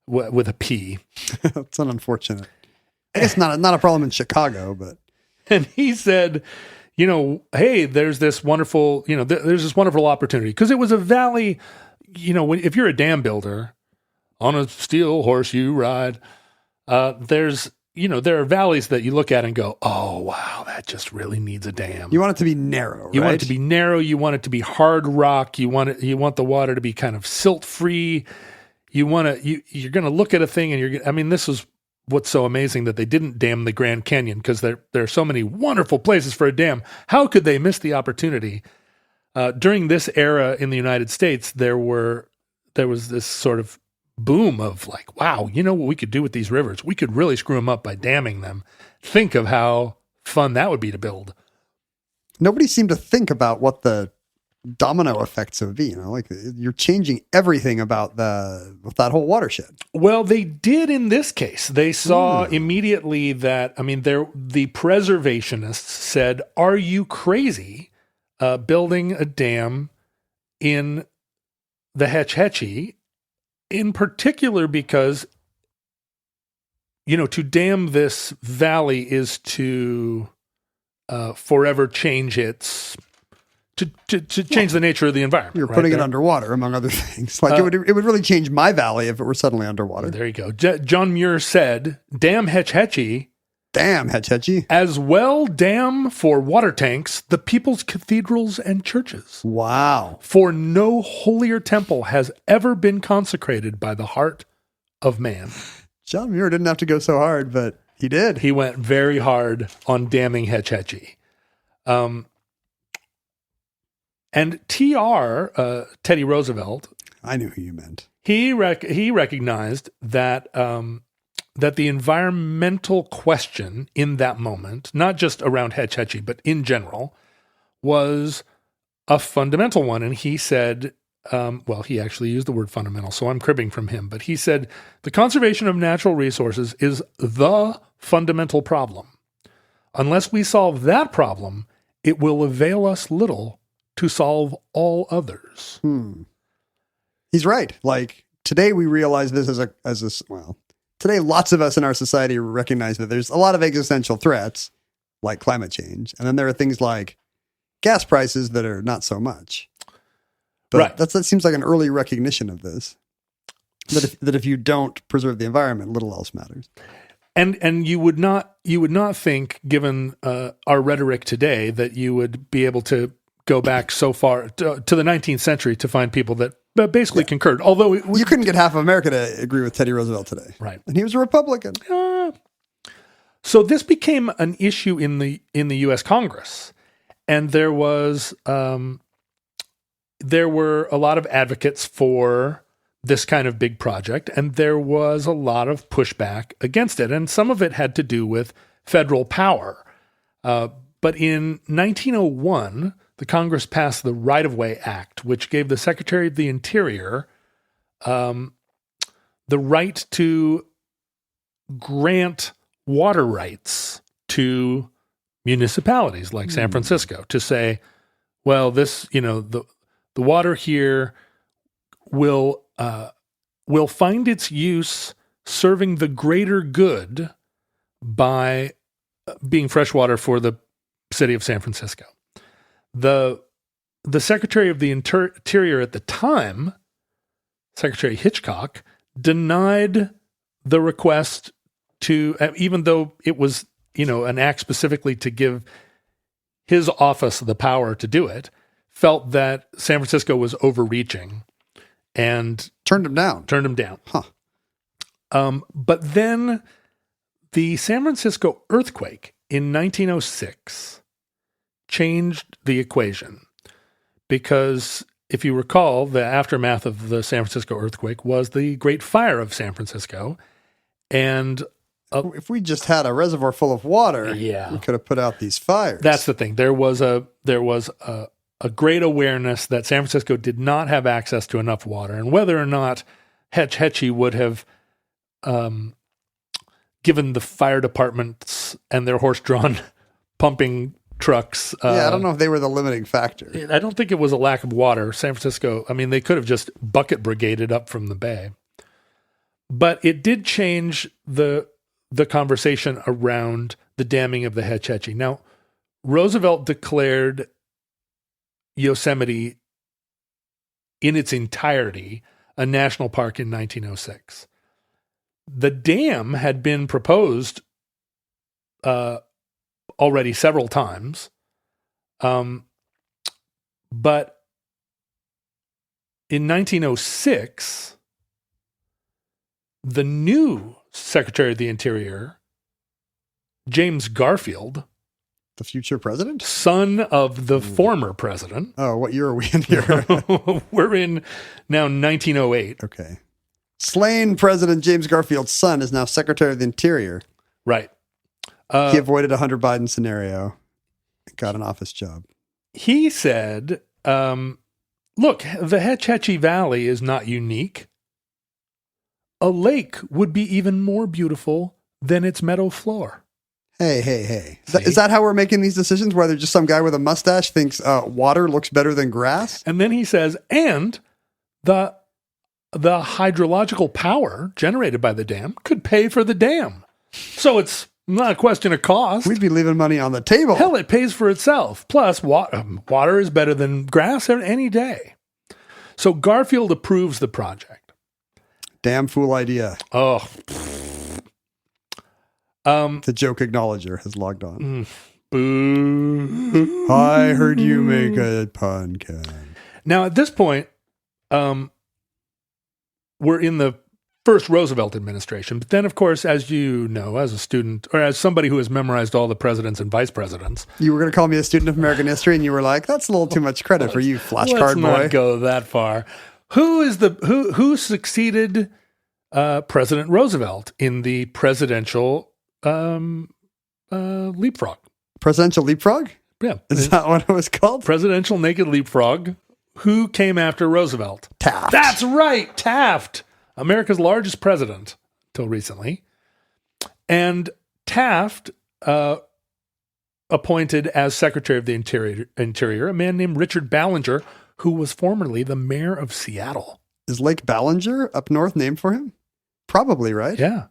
with a P. That's unfortunate. I guess not a problem in Chicago, but. And he said, hey, there's this wonderful, there's this wonderful opportunity, because it was a valley. If you're a dam builder, on a steel horse you ride. There are valleys that you look at and go, oh, wow, that just really needs a dam. You want it to be narrow, right? You want it to be narrow. You want it to be hard rock. You want the water to be kind of silt free. You're going to look at a thing and this is what's so amazing, that they didn't dam the Grand Canyon, because there are so many wonderful places for a dam. How could they miss the opportunity? During this era in the United States, there was this sort of boom of like, wow, what we could do with these rivers? We could really screw them up by damming them. Think of how fun that would be to build. Nobody seemed to think about what the domino effects would be. Like you're changing everything about that whole watershed. Well, they did in this case. They saw immediately that, the preservationists said, are you crazy building a dam in the Hetch Hetchy? In particular, because, to dam this valley is to forever change to change the nature of the environment. You're putting it underwater, among other things. Like it would really change my valley if it were suddenly underwater. There you go. John Muir said, "Dam Hetch Hetchy." Damn Hetch Hetchy. As well dam for water tanks the people's cathedrals and churches. Wow. For no holier temple has ever been consecrated by the heart of man. John Muir didn't have to go so hard, but he did. He went very hard on damming Hetch Hetchy. And Teddy Roosevelt. I knew who you meant. He recognized that that the environmental question in that moment, not just around Hetch Hetchy, but in general, was a fundamental one. And he said, he actually used the word fundamental, so I'm cribbing from him. But he said, the conservation of natural resources is the fundamental problem. Unless we solve that problem, it will avail us little to solve all others. He's right. Like today we realize this today lots of us in our society recognize that there's a lot of existential threats like climate change. And then there are things like gas prices that are not so much. But right. That seems like an early recognition of this. That if you don't preserve the environment, little else matters. And you would not think, given our rhetoric today, that you would be able to go back so far to the 19th century to find people that basically concurred. Although you couldn't get half of America to agree with Teddy Roosevelt today, right? And he was a Republican. So this became an issue in the U.S. Congress, and there were a lot of advocates for this kind of big project, and there was a lot of pushback against it, and some of it had to do with federal power. But in 1901, the Congress passed the Right-of-Way Act, which gave the Secretary of the Interior the right to grant water rights to municipalities like San Francisco to say, well, this, the water here will find its use serving the greater good by being fresh water for the city of San Francisco. The Secretary of the Interior at the time, Secretary Hitchcock, denied the request to, even though it was, an act specifically to give his office the power to do it, felt that San Francisco was overreaching and turned him down. Huh. But then the San Francisco earthquake in 1906 changed the equation, because if you recall, the aftermath of the San Francisco earthquake was the Great Fire of San Francisco. And if we just had a reservoir full of water, we could have put out these fires. That's the thing. There was a great awareness that San Francisco did not have access to enough water, and whether or not Hetch Hetchy would have given the fire departments and their horse-drawn pumping trucks. I don't know if they were the limiting factor. I don't think it was a lack of water. San Francisco, they could have just bucket brigaded up from the bay. But it did change the conversation around the damming of the Hetch Hetchy. Now, Roosevelt declared Yosemite in its entirety a national park in 1906. The dam had been proposed already several times, but in 1906, the new Secretary of the Interior, James Garfield, the future president? Son of the former president. Oh, what year are we in here? We're in now 1908. Okay. Slain President James Garfield's son is now Secretary of the Interior. Right. He avoided a Hunter Biden scenario and got an office job. He said, look, the Hetch Hetchy Valley is not unique. A lake would be even more beautiful than its meadow floor. Hey. Is that how we're making these decisions? Whether just some guy with a mustache thinks water looks better than grass? And then he says, and the hydrological power generated by the dam could pay for the dam. So it's not a question of cost. We'd be leaving money on the table. Hell, it pays for itself. Plus, water is better than grass any day. So Garfield approves the project. Damn fool idea. Oh. The joke acknowledger has logged on. Boo. I heard you make a pun, Ken. Now, at this point, we're in the first Roosevelt administration. But then, of course, as you know, as a student, or as somebody who has memorized all the presidents and vice presidents. You were going to call me a student of American history, and you were like, that's a little too much credit for you, flashcard boy. Let's not go that far. Who succeeded President Roosevelt in the presidential leapfrog? Presidential leapfrog? Yeah. Is that what it was called? Presidential naked leapfrog. Who came after Roosevelt? Taft. That's right, Taft. America's largest president until recently. And Taft appointed as Secretary of the Interior a man named Richard Ballinger, who was formerly the mayor of Seattle. Is Lake Ballinger up north named for him? Probably, right? Yeah.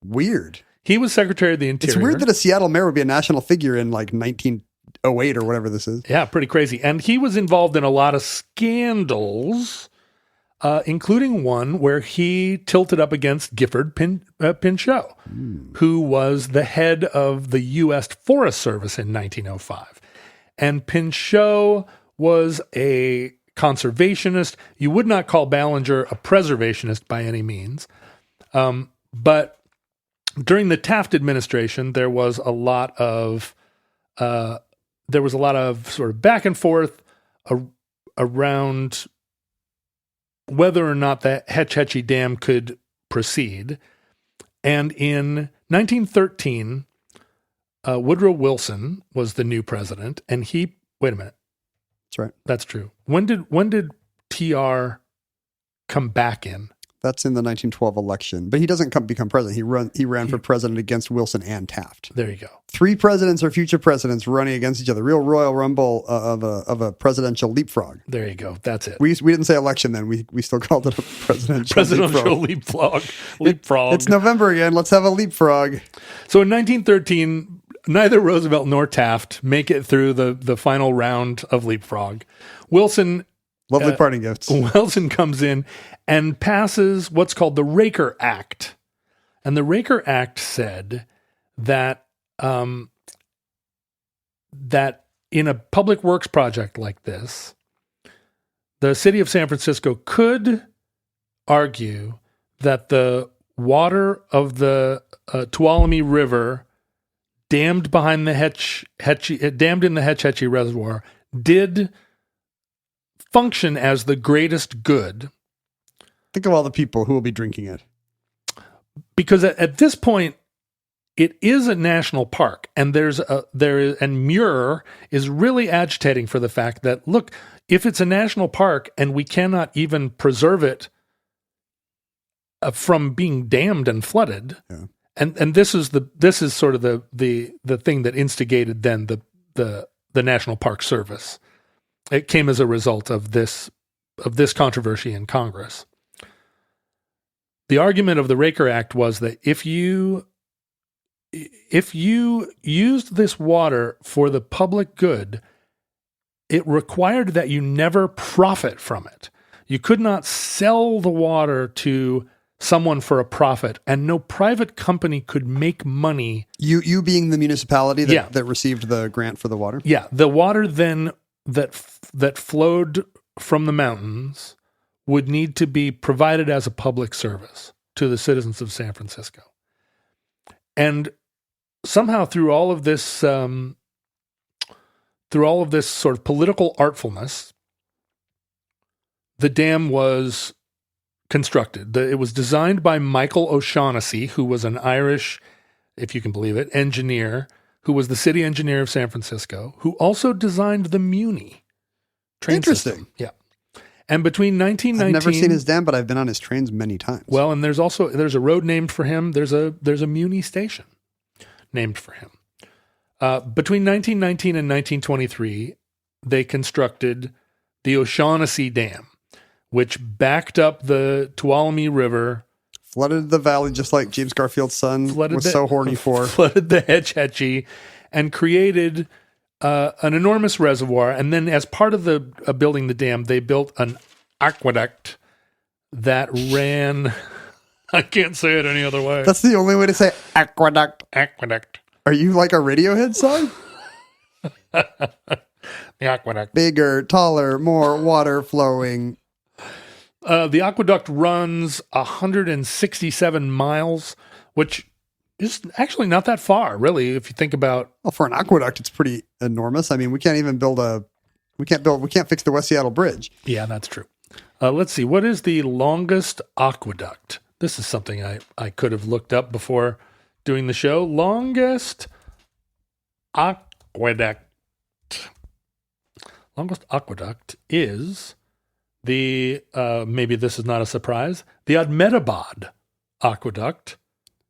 Weird. He was Secretary of the Interior. It's weird that a Seattle mayor would be a national figure in like 1908 or whatever this is. Yeah, pretty crazy. And he was involved in a lot of scandals, including one where he tilted up against Gifford Pinchot, who was the head of the U.S. Forest Service in 1905. And Pinchot was a conservationist. You would not call Ballinger a preservationist by any means. But during the Taft administration, there was a lot of sort of back and forth around whether or not the Hetch Hetchy Dam could proceed. And in 1913, Woodrow Wilson was the new president, and wait a minute. That's right. That's true. When did TR come back in? That's in the 1912 election. But he doesn't become president. He ran for president against Wilson and Taft. There you go. 3 presidents or future presidents running against each other. Real Royal Rumble of a presidential leapfrog. There you go. That's it. We didn't say election then. We still called it a presidential leapfrog. It's November again. Let's have a leapfrog. So in 1913, neither Roosevelt nor Taft make it through the final round of leapfrog. Wilson... Lovely parting gifts. Wilson comes in and passes what's called the Raker Act. And the Raker Act said that that in a public works project like this, the city of San Francisco could argue that the water of the Tuolumne River dammed behind the dammed in the Hetch Hetchy Reservoir did function as the greatest good. Think of all the people who will be drinking it. Because at this point, it is a national park, and and Muir is really agitating for the fact that, look, if it's a national park and we cannot even preserve it from being dammed and flooded, and this is sort of the thing that instigated then the National Park Service. It came as a result of this controversy in Congress. The argument of the Raker Act was that if you used this water for the public good, it required that you never profit from it. You could not sell the water to someone for a profit, and no private company could make money. You being the municipality that received the grant for the water? Yeah. The water then that flowed from the mountains would need to be provided as a public service to the citizens of San Francisco. And somehow through all of this sort of political artfulness, the dam was constructed. It was designed by Michael O'Shaughnessy, who was an Irish, if you can believe it, engineer, who was the city engineer of San Francisco, who also designed the Muni train system. Yeah. And between 1919... I've never seen his dam, but I've been on his trains many times. Well, and there's a road named for him. There's a Muni station named for him. Between 1919 and 1923, they constructed the O'Shaughnessy Dam, which backed up the Tuolumne River, flooded the valley just like James Garfield's son was so horny for. Flooded the Hetch Hetchy and created an enormous reservoir. And then as part of the building the dam, they built an aqueduct that ran... I can't say it any other way. That's the only way to say aqueduct. Aqueduct. Are you like a Radiohead song? The aqueduct. Bigger, taller, more water flowing. The aqueduct runs 167 miles, which is actually not that far, really, if you think about... Well, for an aqueduct, it's pretty enormous. I mean, we can't even we can't fix the West Seattle Bridge. Yeah, that's true. Let's see. What is the longest aqueduct? This is something I could have looked up before doing the show. Longest aqueduct. Longest aqueduct is... maybe this is not a surprise, the Ahmedabad Aqueduct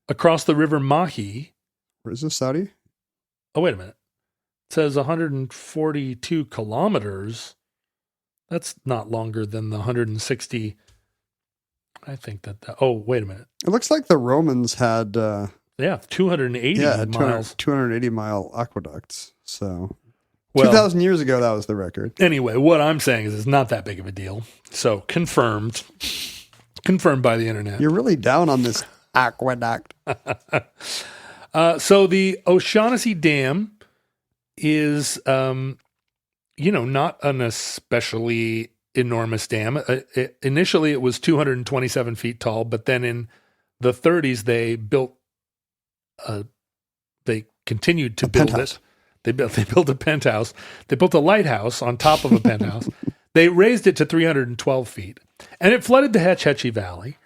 across the River Mahi. Where is this, Saudi? Oh, wait a minute. It says 142 kilometers. That's not longer than the 160. I think oh, wait a minute. It looks like the Romans had... 280 miles. 280 mile aqueducts, so... 2,000 years ago, that was the record. Anyway, what I'm saying is it's not that big of a deal. So confirmed by the internet. You're really down on this aqueduct. So the O'Shaughnessy Dam is, not an especially enormous dam. Initially, it was 227 feet tall, but then in the 30s, they continued to build it. They built a penthouse. They built a lighthouse on top of a penthouse. They raised it to 312 feet. And it flooded the Hetch Hetchy Valley.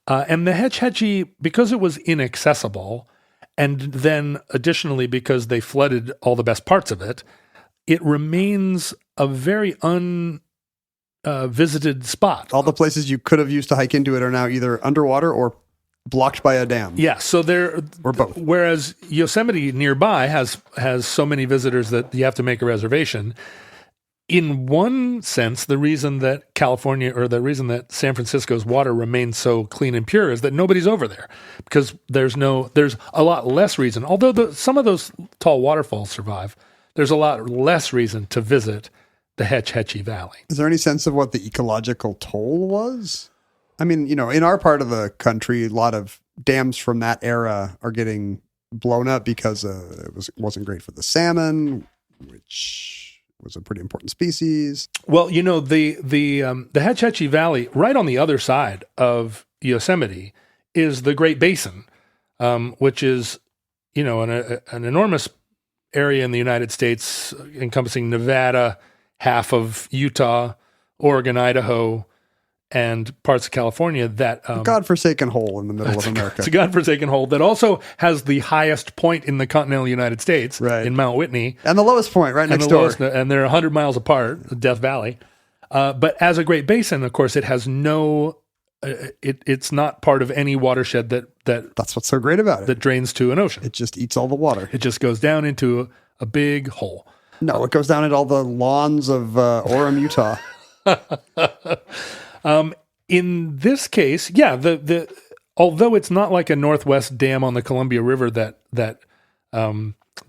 And the Hetch Hetchy, because it was inaccessible, and then additionally because they flooded all the best parts of it, it remains a very visited spot. All the places you could have used to hike into it are now either underwater or blocked by a dam. Yeah, so there or both. Whereas Yosemite nearby has so many visitors that you have to make a reservation. In one sense, the reason that California or the reason that San Francisco's water remains so clean and pure is that nobody's over there because there's a lot less reason. Although some of those tall waterfalls survive, there's a lot less reason to visit the Hetch Hetchy Valley. Is there any sense of what the ecological toll was? I mean, in our part of the country, a lot of dams from that era are getting blown up because it wasn't great for the salmon, which was a pretty important species. Well, the Hetch Hetchy Valley, right on the other side of Yosemite, is the Great Basin, which is, an enormous area in the United States encompassing Nevada, half of Utah, Oregon, Idaho, and parts of California that godforsaken hole in the middle of America. It's a godforsaken hole that also has the highest point in the continental United States, right, in Mount Whitney, and the lowest point right next door. And they're 100 miles apart, the Death Valley. But as a Great Basin, of course, it has no. It's not part of any watershed That's what's so great about it. That drains to an ocean. It just eats all the water. It just goes down into a big hole. No, it goes down into all the lawns of Orem, Utah. In this case, yeah, although it's not like a Northwest dam on the Columbia River that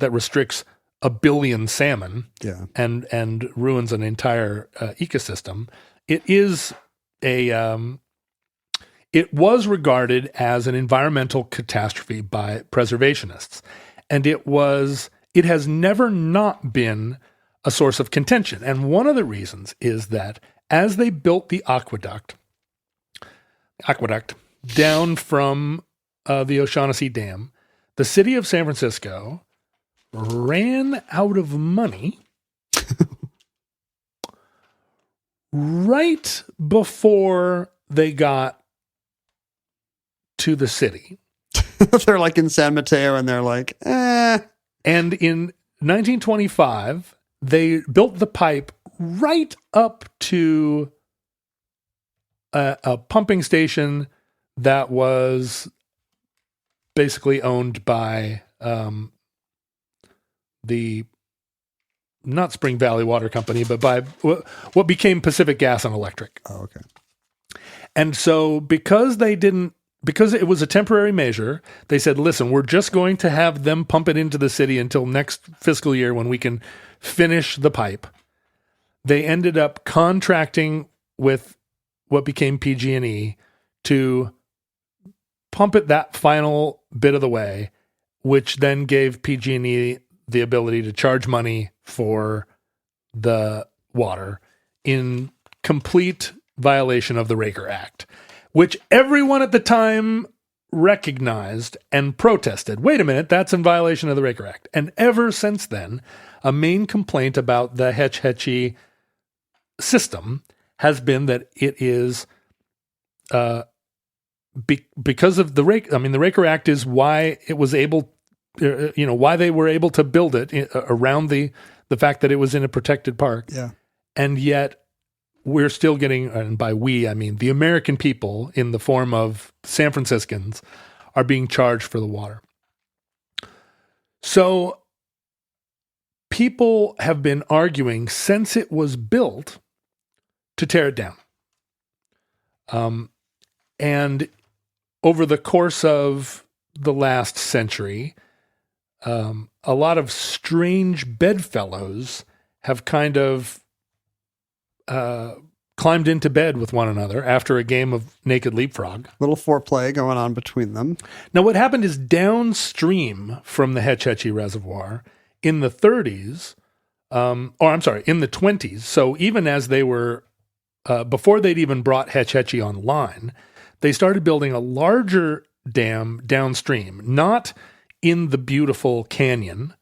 restricts 1 billion salmon, yeah, and ruins an entire ecosystem, it was regarded as an environmental catastrophe by preservationists, and it has never not been a source of contention. And one of the reasons is that as they built the aqueduct down from the O'Shaughnessy Dam, the city of San Francisco ran out of money right before they got to the city. They're like in San Mateo and they're like, eh. And in 1925, they built the pipe right up to a pumping station that was basically owned by the not Spring Valley Water Company, but by what became Pacific Gas and Electric. Oh, okay. And so because it was a temporary measure, they said, listen, we're just going to have them pump it into the city until next fiscal year when we can finish the pipe. They ended up contracting with what became PG&E to pump it that final bit of the way, which then gave PG&E the ability to charge money for the water in complete violation of the Raker Act, which everyone at the time recognized and protested. Wait a minute, that's in violation of the Raker Act. And ever since then, a main complaint about the Hetch Hetchy system has been that it is because of the Raker. I mean, the Raker Act is why it was able, why they were able to build it around the fact that it was in a protected park. Yeah, and yet we're still getting, and by we I mean the American people in the form of San Franciscans, are being charged for the water. So people have been arguing since it was built to tear it down. And over the course of the last century, a lot of strange bedfellows have kind of climbed into bed with one another after a game of naked leapfrog. Little foreplay going on between them. Now, what happened is downstream from the Hetch Hetchy Reservoir in the 30s, in the 20s, so even as they were, before they'd even brought Hetch Hetchy online, they started building a larger dam downstream, not in the beautiful canyon,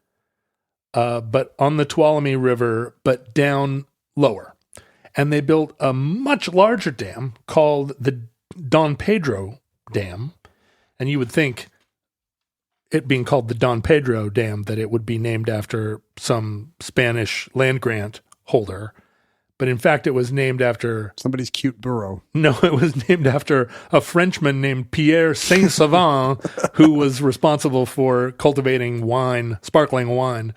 but on the Tuolumne River, but down lower. And they built a much larger dam called the Don Pedro Dam. And you would think, it being called the Don Pedro Dam, that it would be named after some Spanish land grant holder. but in fact, it was named after somebody's cute burrow. No, it was named after a Frenchman named Pierre Saint-Savin, who was responsible for cultivating wine, sparkling wine,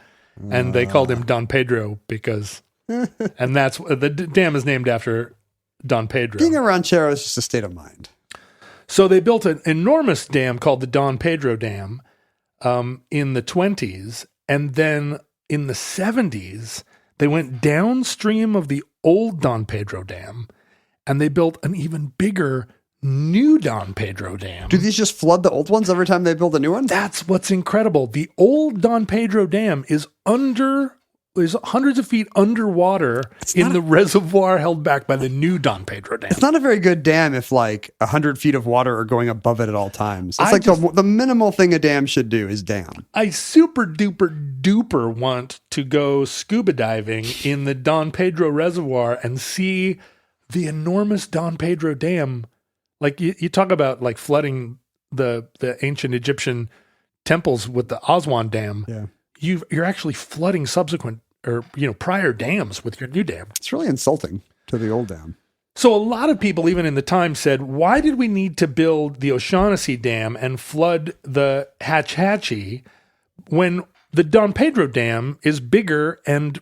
and they called him Don Pedro because, and that's the dam is named after Don Pedro. Being a ranchero is just a state of mind. So they built an enormous dam called the Don Pedro Dam in the 20s, and then in the 70s, they went downstream of the old Don Pedro Dam, and they built an even bigger new Don Pedro Dam. Do these just flood the old ones every time they build a new one? That's what's incredible. The old Don Pedro Dam is hundreds of feet underwater in the reservoir held back by the new Don Pedro Dam. It's not a very good dam if like 100 feet of water are going above it at all times. It's the minimal thing a dam should do is dam. I super duper want to go scuba diving in the Don Pedro Reservoir and see the enormous Don Pedro Dam. Like you talk about like flooding the ancient Egyptian temples with the Aswan Dam. Yeah. You're actually flooding subsequent or prior dams with your new dam. It's really insulting to the old dam. So a lot of people, even in the time, said, why did we need to build the O'Shaughnessy Dam and flood the Hatch Hatchie when the Don Pedro Dam is bigger and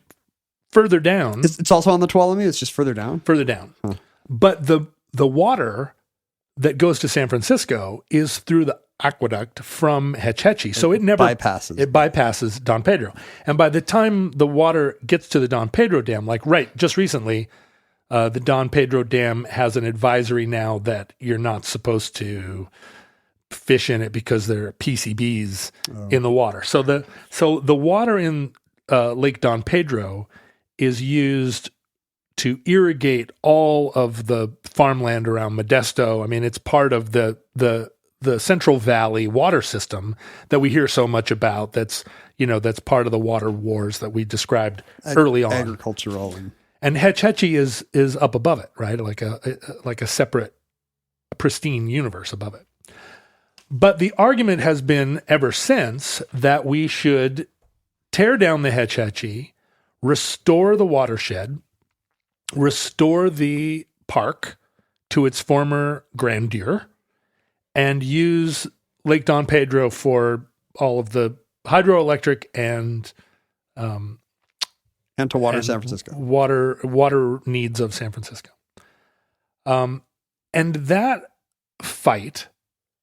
further down? It's also on the Tuolumne. It's just further down. Further down. Huh. But the water that goes to San Francisco is through the aqueduct from Hetch Hetchy. So it never bypasses Don Pedro. And by the time the water gets to the Don Pedro Dam, just recently, the Don Pedro Dam has an advisory now that you're not supposed to fish in it because there are PCBs in the water. So the water in Lake Don Pedro is used to irrigate all of the farmland around Modesto. I mean, it's part of the Central Valley water system that we hear so much about. That's part of the water wars that we described early on. Agricultural. And Hetch Hetchy is up above it, right? Like a separate, pristine universe above it. But the argument has been ever since that we should tear down the Hetch Hetchy, restore the watershed, restore the park to its former grandeur, and use Lake Don Pedro for all of the hydroelectric and to water San Francisco. Water needs of San Francisco. And that fight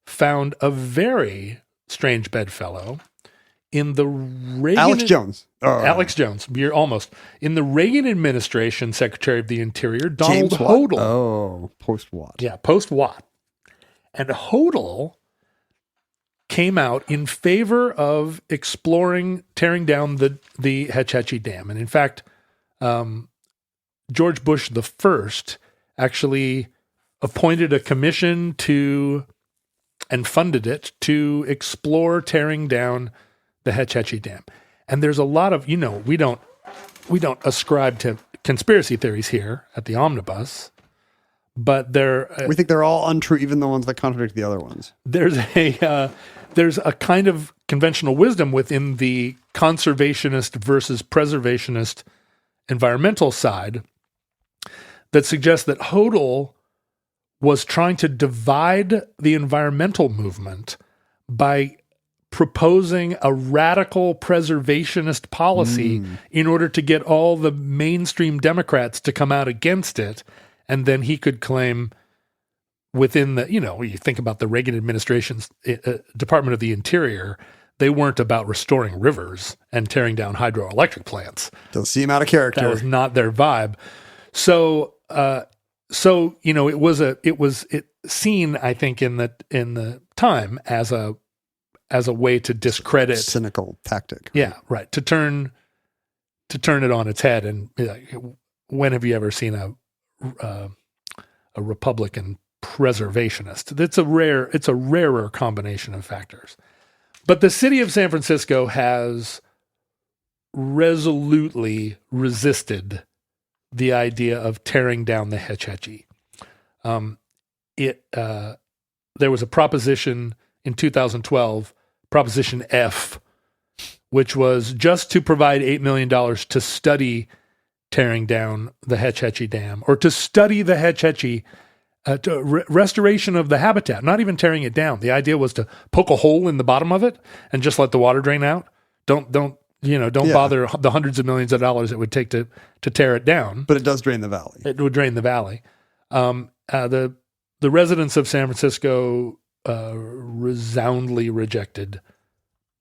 found a very strange bedfellow in the Reagan... Alex Jones. Alex Jones. You're almost. In the Reagan administration, Secretary of the Interior, Donald Hodel. Oh, post-Watt. Yeah, post-Watt. And Hodel came out in favor of exploring tearing down the Hetch Hetchy Dam. And in fact, George Bush the First actually appointed a commission and funded it to explore tearing down the Hetch Hetchy Dam. And there's a lot of, we don't ascribe to conspiracy theories here at the Omnibus. But we think they're all untrue, even the ones that contradict the other ones. There's a kind of conventional wisdom within the conservationist versus preservationist environmental side that suggests that Hodel was trying to divide the environmental movement by proposing a radical preservationist policy in order to get all the mainstream Democrats to come out against it. And then he could claim within you think about the Reagan administration's Department of the Interior, they weren't about restoring rivers and tearing down hydroelectric plants. Don't see him out of character. That was not their vibe. So it was seen, I think, in the time as a way to discredit, cynical tactic. Yeah, right. To turn it on its head. And when have you ever seen a Republican preservationist? It's a rarer combination of factors. But the city of San Francisco has resolutely resisted the idea of tearing down the Hetch Hetchy. There was a proposition in 2012, Proposition F, which was just to provide $8 million to study tearing down the Hetch Hetchy Dam or to study the Hetch Hetchy restoration of the habitat, not even tearing it down. The idea was to poke a hole in the bottom of it and just let the water drain out. Don't bother the hundreds of millions of dollars it would take to tear it down. But it does drain the valley. It would drain the valley. The residents of San Francisco resoundingly rejected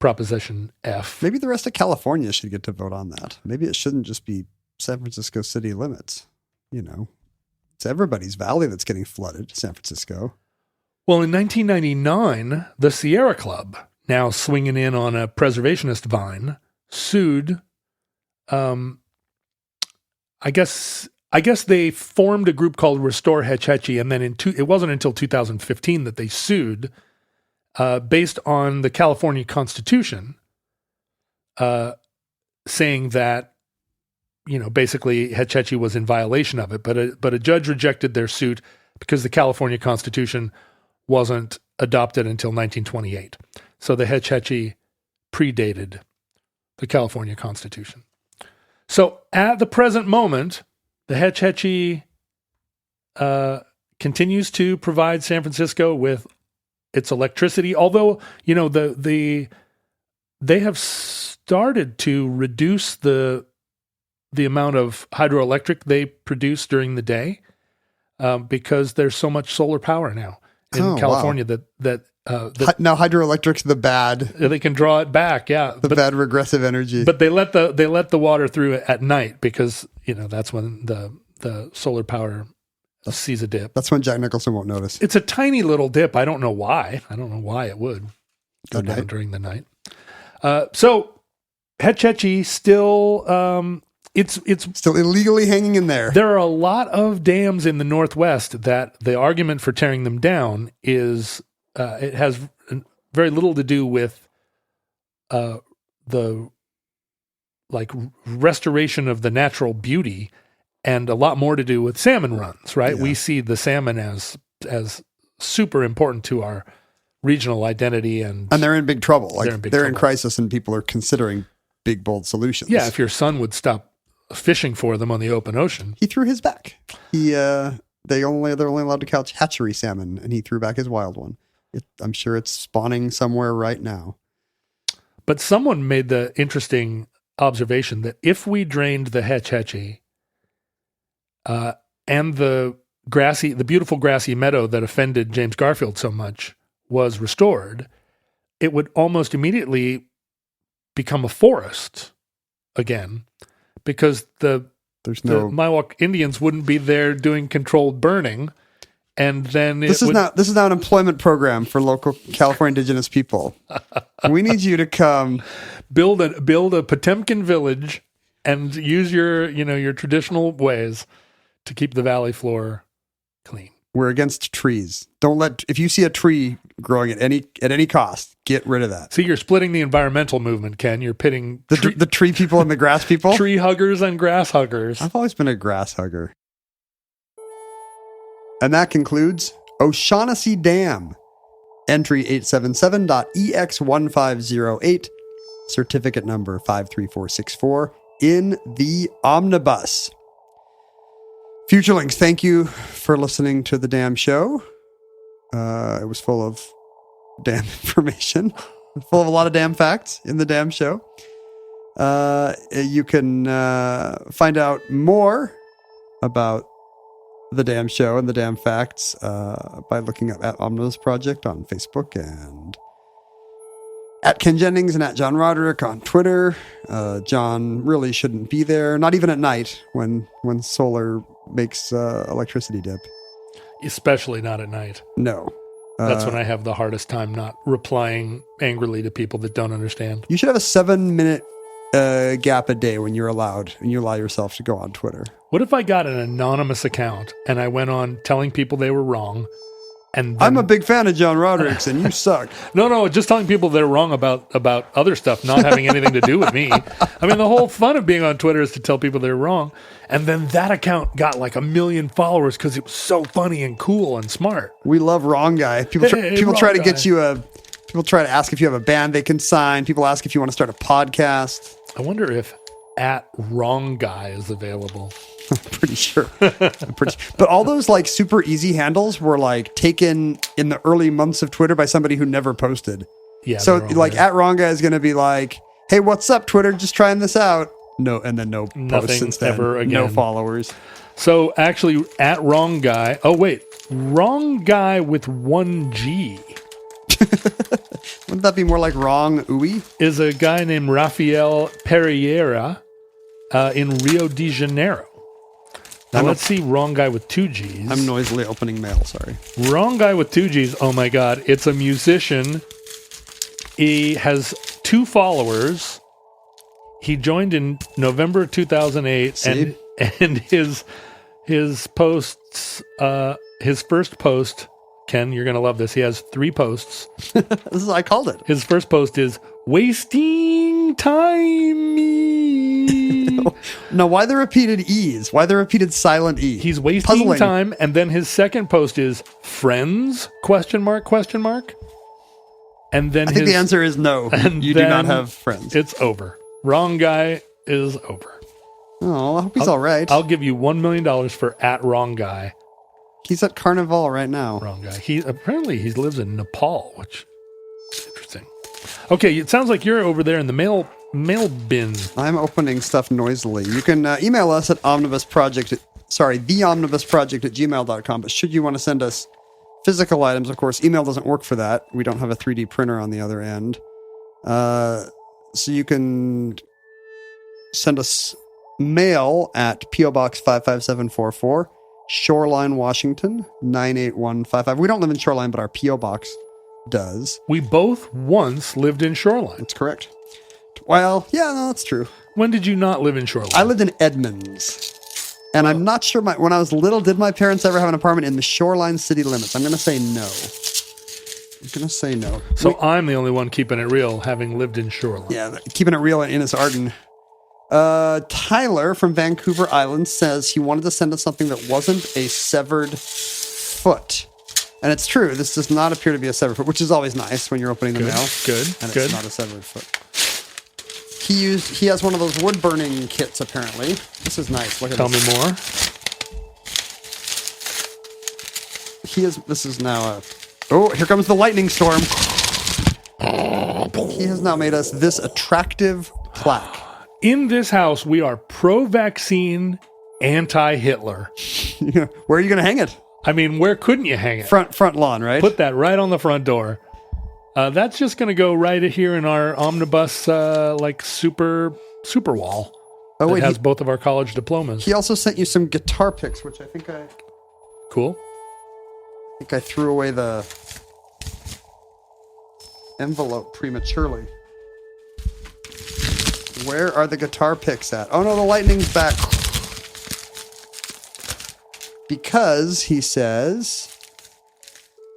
Proposition F. Maybe the rest of California should get to vote on that. Maybe it shouldn't just be San Francisco city limits. It's everybody's valley that's getting flooded, San Francisco. Well, in 1999, the Sierra Club, now swinging in on a preservationist vine, sued. I guess they formed a group called Restore Hetch Hetchy, and then it wasn't until 2015 that they sued, based on the California Constitution, saying that basically Hetch Hetchy was in violation of it, but a judge rejected their suit because the California Constitution wasn't adopted until 1928. So the Hetch Hetchy predated the California Constitution. So at the present moment, the Hetch Hetchy continues to provide San Francisco with its electricity, although they have started to reduce the amount of hydroelectric they produce during the day because there's so much solar power now in California that now hydroelectric's the bad. They can draw it back, bad regressive energy. But they let the water through at night because that's when the solar power sees a dip. That's when Jack Nicholson won't notice. It's a tiny little dip. I don't know why. I don't know why it would go down during the night. So Hetch Hetchy still. It's still illegally hanging in there. There are a lot of dams in the Northwest that the argument for tearing them down is it has very little to do with the restoration of the natural beauty and a lot more to do with salmon runs, right? Yeah. We see the salmon as super important to our regional identity and they're in big trouble. They're in crisis and people are considering big, bold solutions. Yeah, if your son would stop fishing for them on the open ocean. He threw his back. They're only allowed to catch hatchery salmon, and he threw back his wild one. I'm sure it's spawning somewhere right now. But someone made the interesting observation that if we drained the Hetch Hetchy and the beautiful grassy meadow that offended James Garfield so much was restored, it would almost immediately become a forest again. Because the Miwok Indians wouldn't be there doing controlled burning, and then this is now an employment program for local California indigenous people. We need you to come build a Potemkin village and use your traditional ways to keep the valley floor clean. We're against trees. If you see a tree growing at any cost, get rid of that. See, you're splitting the environmental movement, Ken. You're pitting the tree people and the grass people. Tree huggers and grass huggers. I've always been a grass hugger. And that concludes O'Shaughnessy Dam. Entry 877.EX1508. Certificate number 53464 in the omnibus. Futurelings, thank you for listening to the damn show. It was full of damn information, full of a lot of damn facts in the damn show. You can find out more about the damn show and the damn facts by looking up at Omnibus Project on Facebook and at Ken Jennings and at John Roderick on Twitter. John really shouldn't be there, not even at night when solar makes electricity dip. Especially not at night. No. That's when I have the hardest time not replying angrily to people that don't understand. You should have a 7-minute gap a day when you allow yourself to go on Twitter. What if I got an anonymous account and I went on telling people they were wrong? And then, I'm a big fan of John Roderick's, and you suck. No, just telling people they're wrong about other stuff, not having anything to do with me. I mean, the whole fun of being on Twitter is to tell people they're wrong. And then that account got like 1 million followers because it was so funny and cool and smart. We love Wrong Guy. People try to get you people try to ask if you have a band they can sign. People ask if you want to start a podcast. I wonder if at wrong guy is available. I'm pretty sure. But all those like super easy handles were like taken in the early months of Twitter by somebody who never posted. Yeah. So like at wrong guy is going to be like, hey, what's up, Twitter? Just trying this out. No, and then no posts since then. Ever again. No followers. So actually, at wrong guy. Oh wait, wrong guy with 1 G. Wouldn't that be more like wrong ooey? Is a guy named Rafael Pereira in Rio de Janeiro. Now let's see wrong guy with 2 G's. I'm noisily opening mail, sorry. Wrong guy with 2 G's. Oh my God. It's a musician. He has 2 followers. He joined in November 2008. See? And his posts, his first post, Ken, you're going to love this. He has 3 posts. I called it. His first post is wasting time. No, why the repeated E's? Why the repeated silent E? He's wasting Puzzling. time. And then his second post is friends, question mark. And then I think the answer is no. You do not have friends. It's over. Wrong guy is over. Oh, I hope he's all right. I'll give you $1 million for at wrong guy. He's at Carnival right now. Wrong guy. He lives in Nepal, which is interesting. Okay, it sounds like you're over there in the mail bin. I'm opening stuff noisily. You can email us at theomnibusproject@gmail.com. But should you want to send us physical items, of course, email doesn't work for that. We don't have a 3D printer on the other end. So you can send us mail at P.O. Box 55744, Shoreline, Washington, 98155. We don't live in Shoreline, but our P.O. Box does. We both once lived in Shoreline. That's correct. Well, yeah, no, that's true. When did you not live in Shoreline? I lived in Edmonds. And I'm not sure, when I was little, did my parents ever have an apartment in the Shoreline city limits? I'm going to say no. So I'm the only one keeping it real, having lived in Shoreline. Yeah, keeping it real in Innis Arden. Tyler from Vancouver Island says he wanted to send us something that wasn't a severed foot. And it's true. This does not appear to be a severed foot, which is always nice when you're opening the mail. Good. It's not a severed foot. He has one of those wood burning kits, apparently. This is nice. Look at Tell me more. This is now oh, here comes the lightning storm. He has now made us this attractive plaque. In this house, we are pro-vaccine, anti-Hitler. Where are you going to hang it? I mean, where couldn't you hang it? Front lawn, right? Put that right on the front door. That's just going to go right here in our omnibus, super wall. Oh, wait, it has both of our college diplomas. He also sent you some guitar picks, which I think Cool. I threw away the envelope prematurely. Where are the guitar picks at? Oh no, the lightning's back. Because he says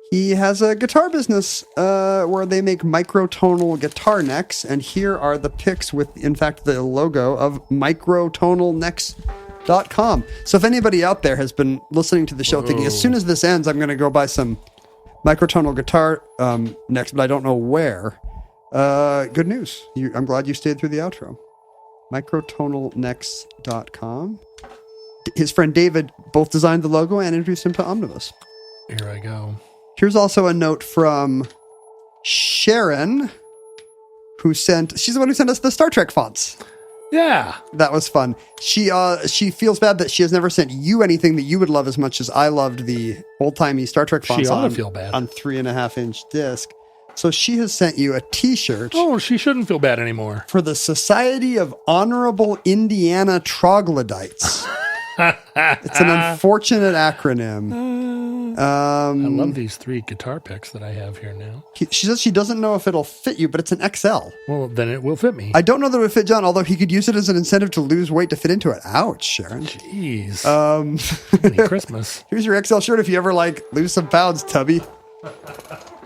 he has a guitar business where they make microtonal guitar necks, and here are the picks with, in fact, the logo of microtonalnecks.com. So if anybody out there has been listening to the show thinking, as soon as this ends, I'm going to go buy some microtonal guitar necks, but I don't know where. Good news. I'm glad you stayed through the outro. Microtonalnecks.com. His friend David both designed the logo and introduced him to Omnibus. Here I go. Here's also a note from Sharon, she's the one who sent us the Star Trek fonts. Yeah. That was fun. She feels bad that she has never sent you anything that you would love as much as I loved the old-timey Star Trek fonts she ought to feel bad. On 3.5-inch disc. So she has sent you a t-shirt. Oh, she shouldn't feel bad anymore. For the Society of Honorable Indiana Troglodytes. It's an unfortunate acronym. I love these 3 guitar picks that I have here now. She says she doesn't know if it'll fit you, but it's an XL. Well, then it will fit me. I don't know that it would fit John, although he could use it as an incentive to lose weight to fit into it. Ouch, Sharon. Jeez. Christmas. Here's your XL shirt if you ever lose some pounds, Tubby.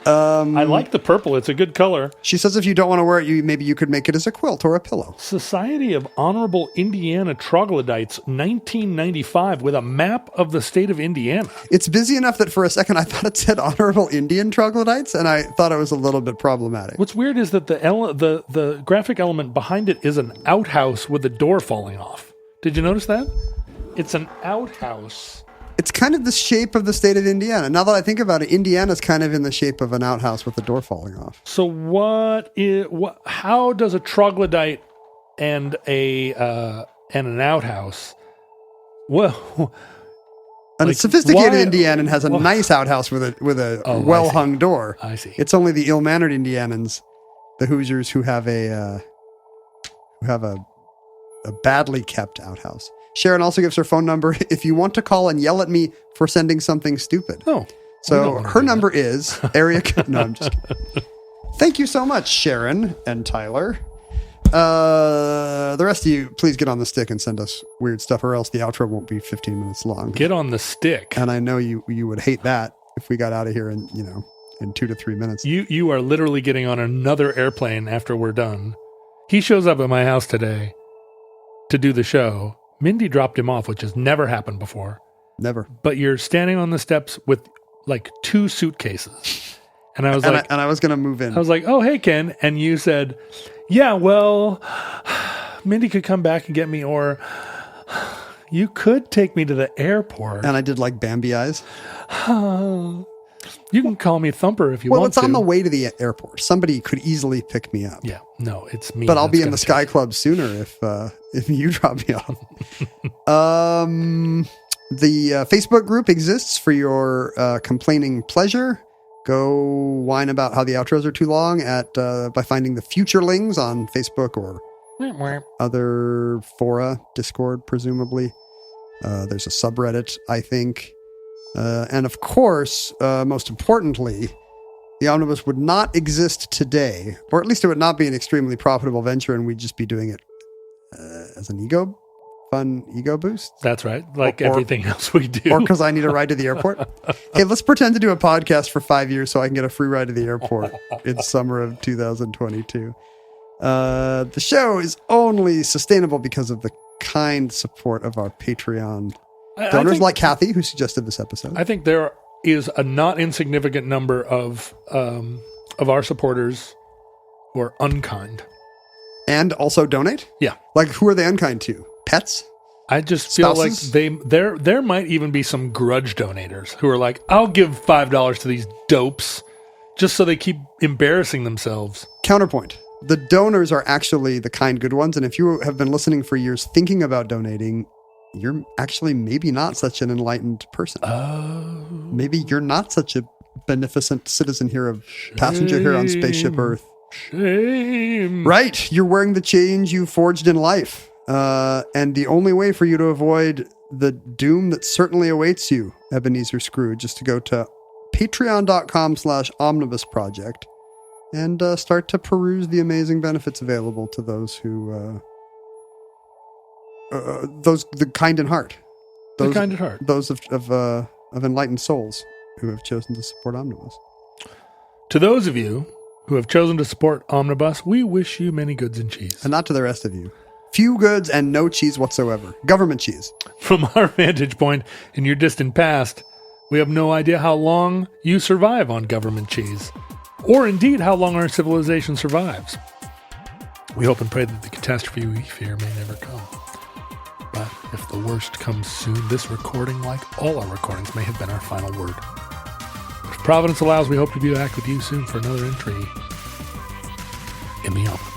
I like the purple. It's a good color. She says if you don't want to wear it, maybe you could make it as a quilt or a pillow. Society of Honorable Indiana Troglodytes, 1995, with a map of the state of Indiana. It's busy enough that for a second I thought it said Honorable Indian Troglodytes, and I thought it was a little bit problematic. What's weird is that the graphic element behind it is an outhouse with a door falling off. Did you notice that? It's an outhouse. It's kind of the shape of the state of Indiana. Now that I think about it, Indiana's kind of in the shape of an outhouse with the door falling off. So how does a troglodyte and an outhouse? Well, a sophisticated Indianan has a nice outhouse with a well-hung door. I see. It's only the ill-mannered Indianans, the Hoosiers, who have a badly kept outhouse. Sharon also gives her phone number if you want to call and yell at me for sending something stupid. Oh. So her number is area. No, I'm just kidding. Thank you so much, Sharon and Tyler. The rest of you, please get on the stick and send us weird stuff, or else the outro won't be 15 minutes long. Get on the stick. And I know you would hate that if we got out of here in 2 to 3 minutes. You are literally getting on another airplane after we're done. He shows up at my house today to do the show. Mindy dropped him off, which has never happened before. Never. But you're standing on the steps with like 2 suitcases. And I was I was going to move in. I was like, oh, hey, Ken. And you said, yeah, well, Mindy could come back and get me, or you could take me to the airport. And I did like Bambi eyes. You can call me Thumper if you want to. Well, it's on the way to the airport. Somebody could easily pick me up. Yeah, no, it's me. But I'll be in the Sky Club sooner if you drop me off. The Facebook group exists for your complaining pleasure. Go whine about how the outros are too long by finding the Futurelings on Facebook or other fora, Discord, presumably. There's a subreddit, I think. And of course, most importantly, the Omnibus would not exist today, or at least it would not be an extremely profitable venture, and we'd just be doing it as an fun ego boost. That's right. Like everything else we do. Or because I need a ride to the airport. Hey, let's pretend to do a podcast for 5 years so I can get a free ride to the airport in summer of 2022. The show is only sustainable because of the kind support of our Patreon donors, like Kathy, who suggested this episode. I think there is a not insignificant number of our supporters who are unkind. And also donate? Yeah. Like, who are they unkind to? Pets? I just feel Spouses? like there might even be some grudge donators who are like, I'll give $5 to these dopes just so they keep embarrassing themselves. Counterpoint. The donors are actually the kind, good ones. And if you have been listening for years thinking about donating, you're actually maybe not such an enlightened person. Maybe you're not such a beneficent citizen here, passenger here on Spaceship Earth. Shame. Right. You're wearing the change you forged in life. And the only way for you to avoid the doom that certainly awaits you, Ebenezer Scrooge, is to go to patreon.com/omnibusproject and start to peruse the amazing benefits available to those who... the kind in heart. The kind at heart. Those of enlightened souls who have chosen to support Omnibus. To those of you who have chosen to support Omnibus, we wish you many goods and cheese. And not to the rest of you. Few goods and no cheese whatsoever. Government cheese. From our vantage point in your distant past, we have no idea how long you survive on government cheese, or indeed how long our civilization survives. We hope and pray that the catastrophe we fear may never come. But if the worst comes soon, this recording, like all our recordings, may have been our final word. If Providence allows, we hope to be back with you soon for another entry in the Omnibus.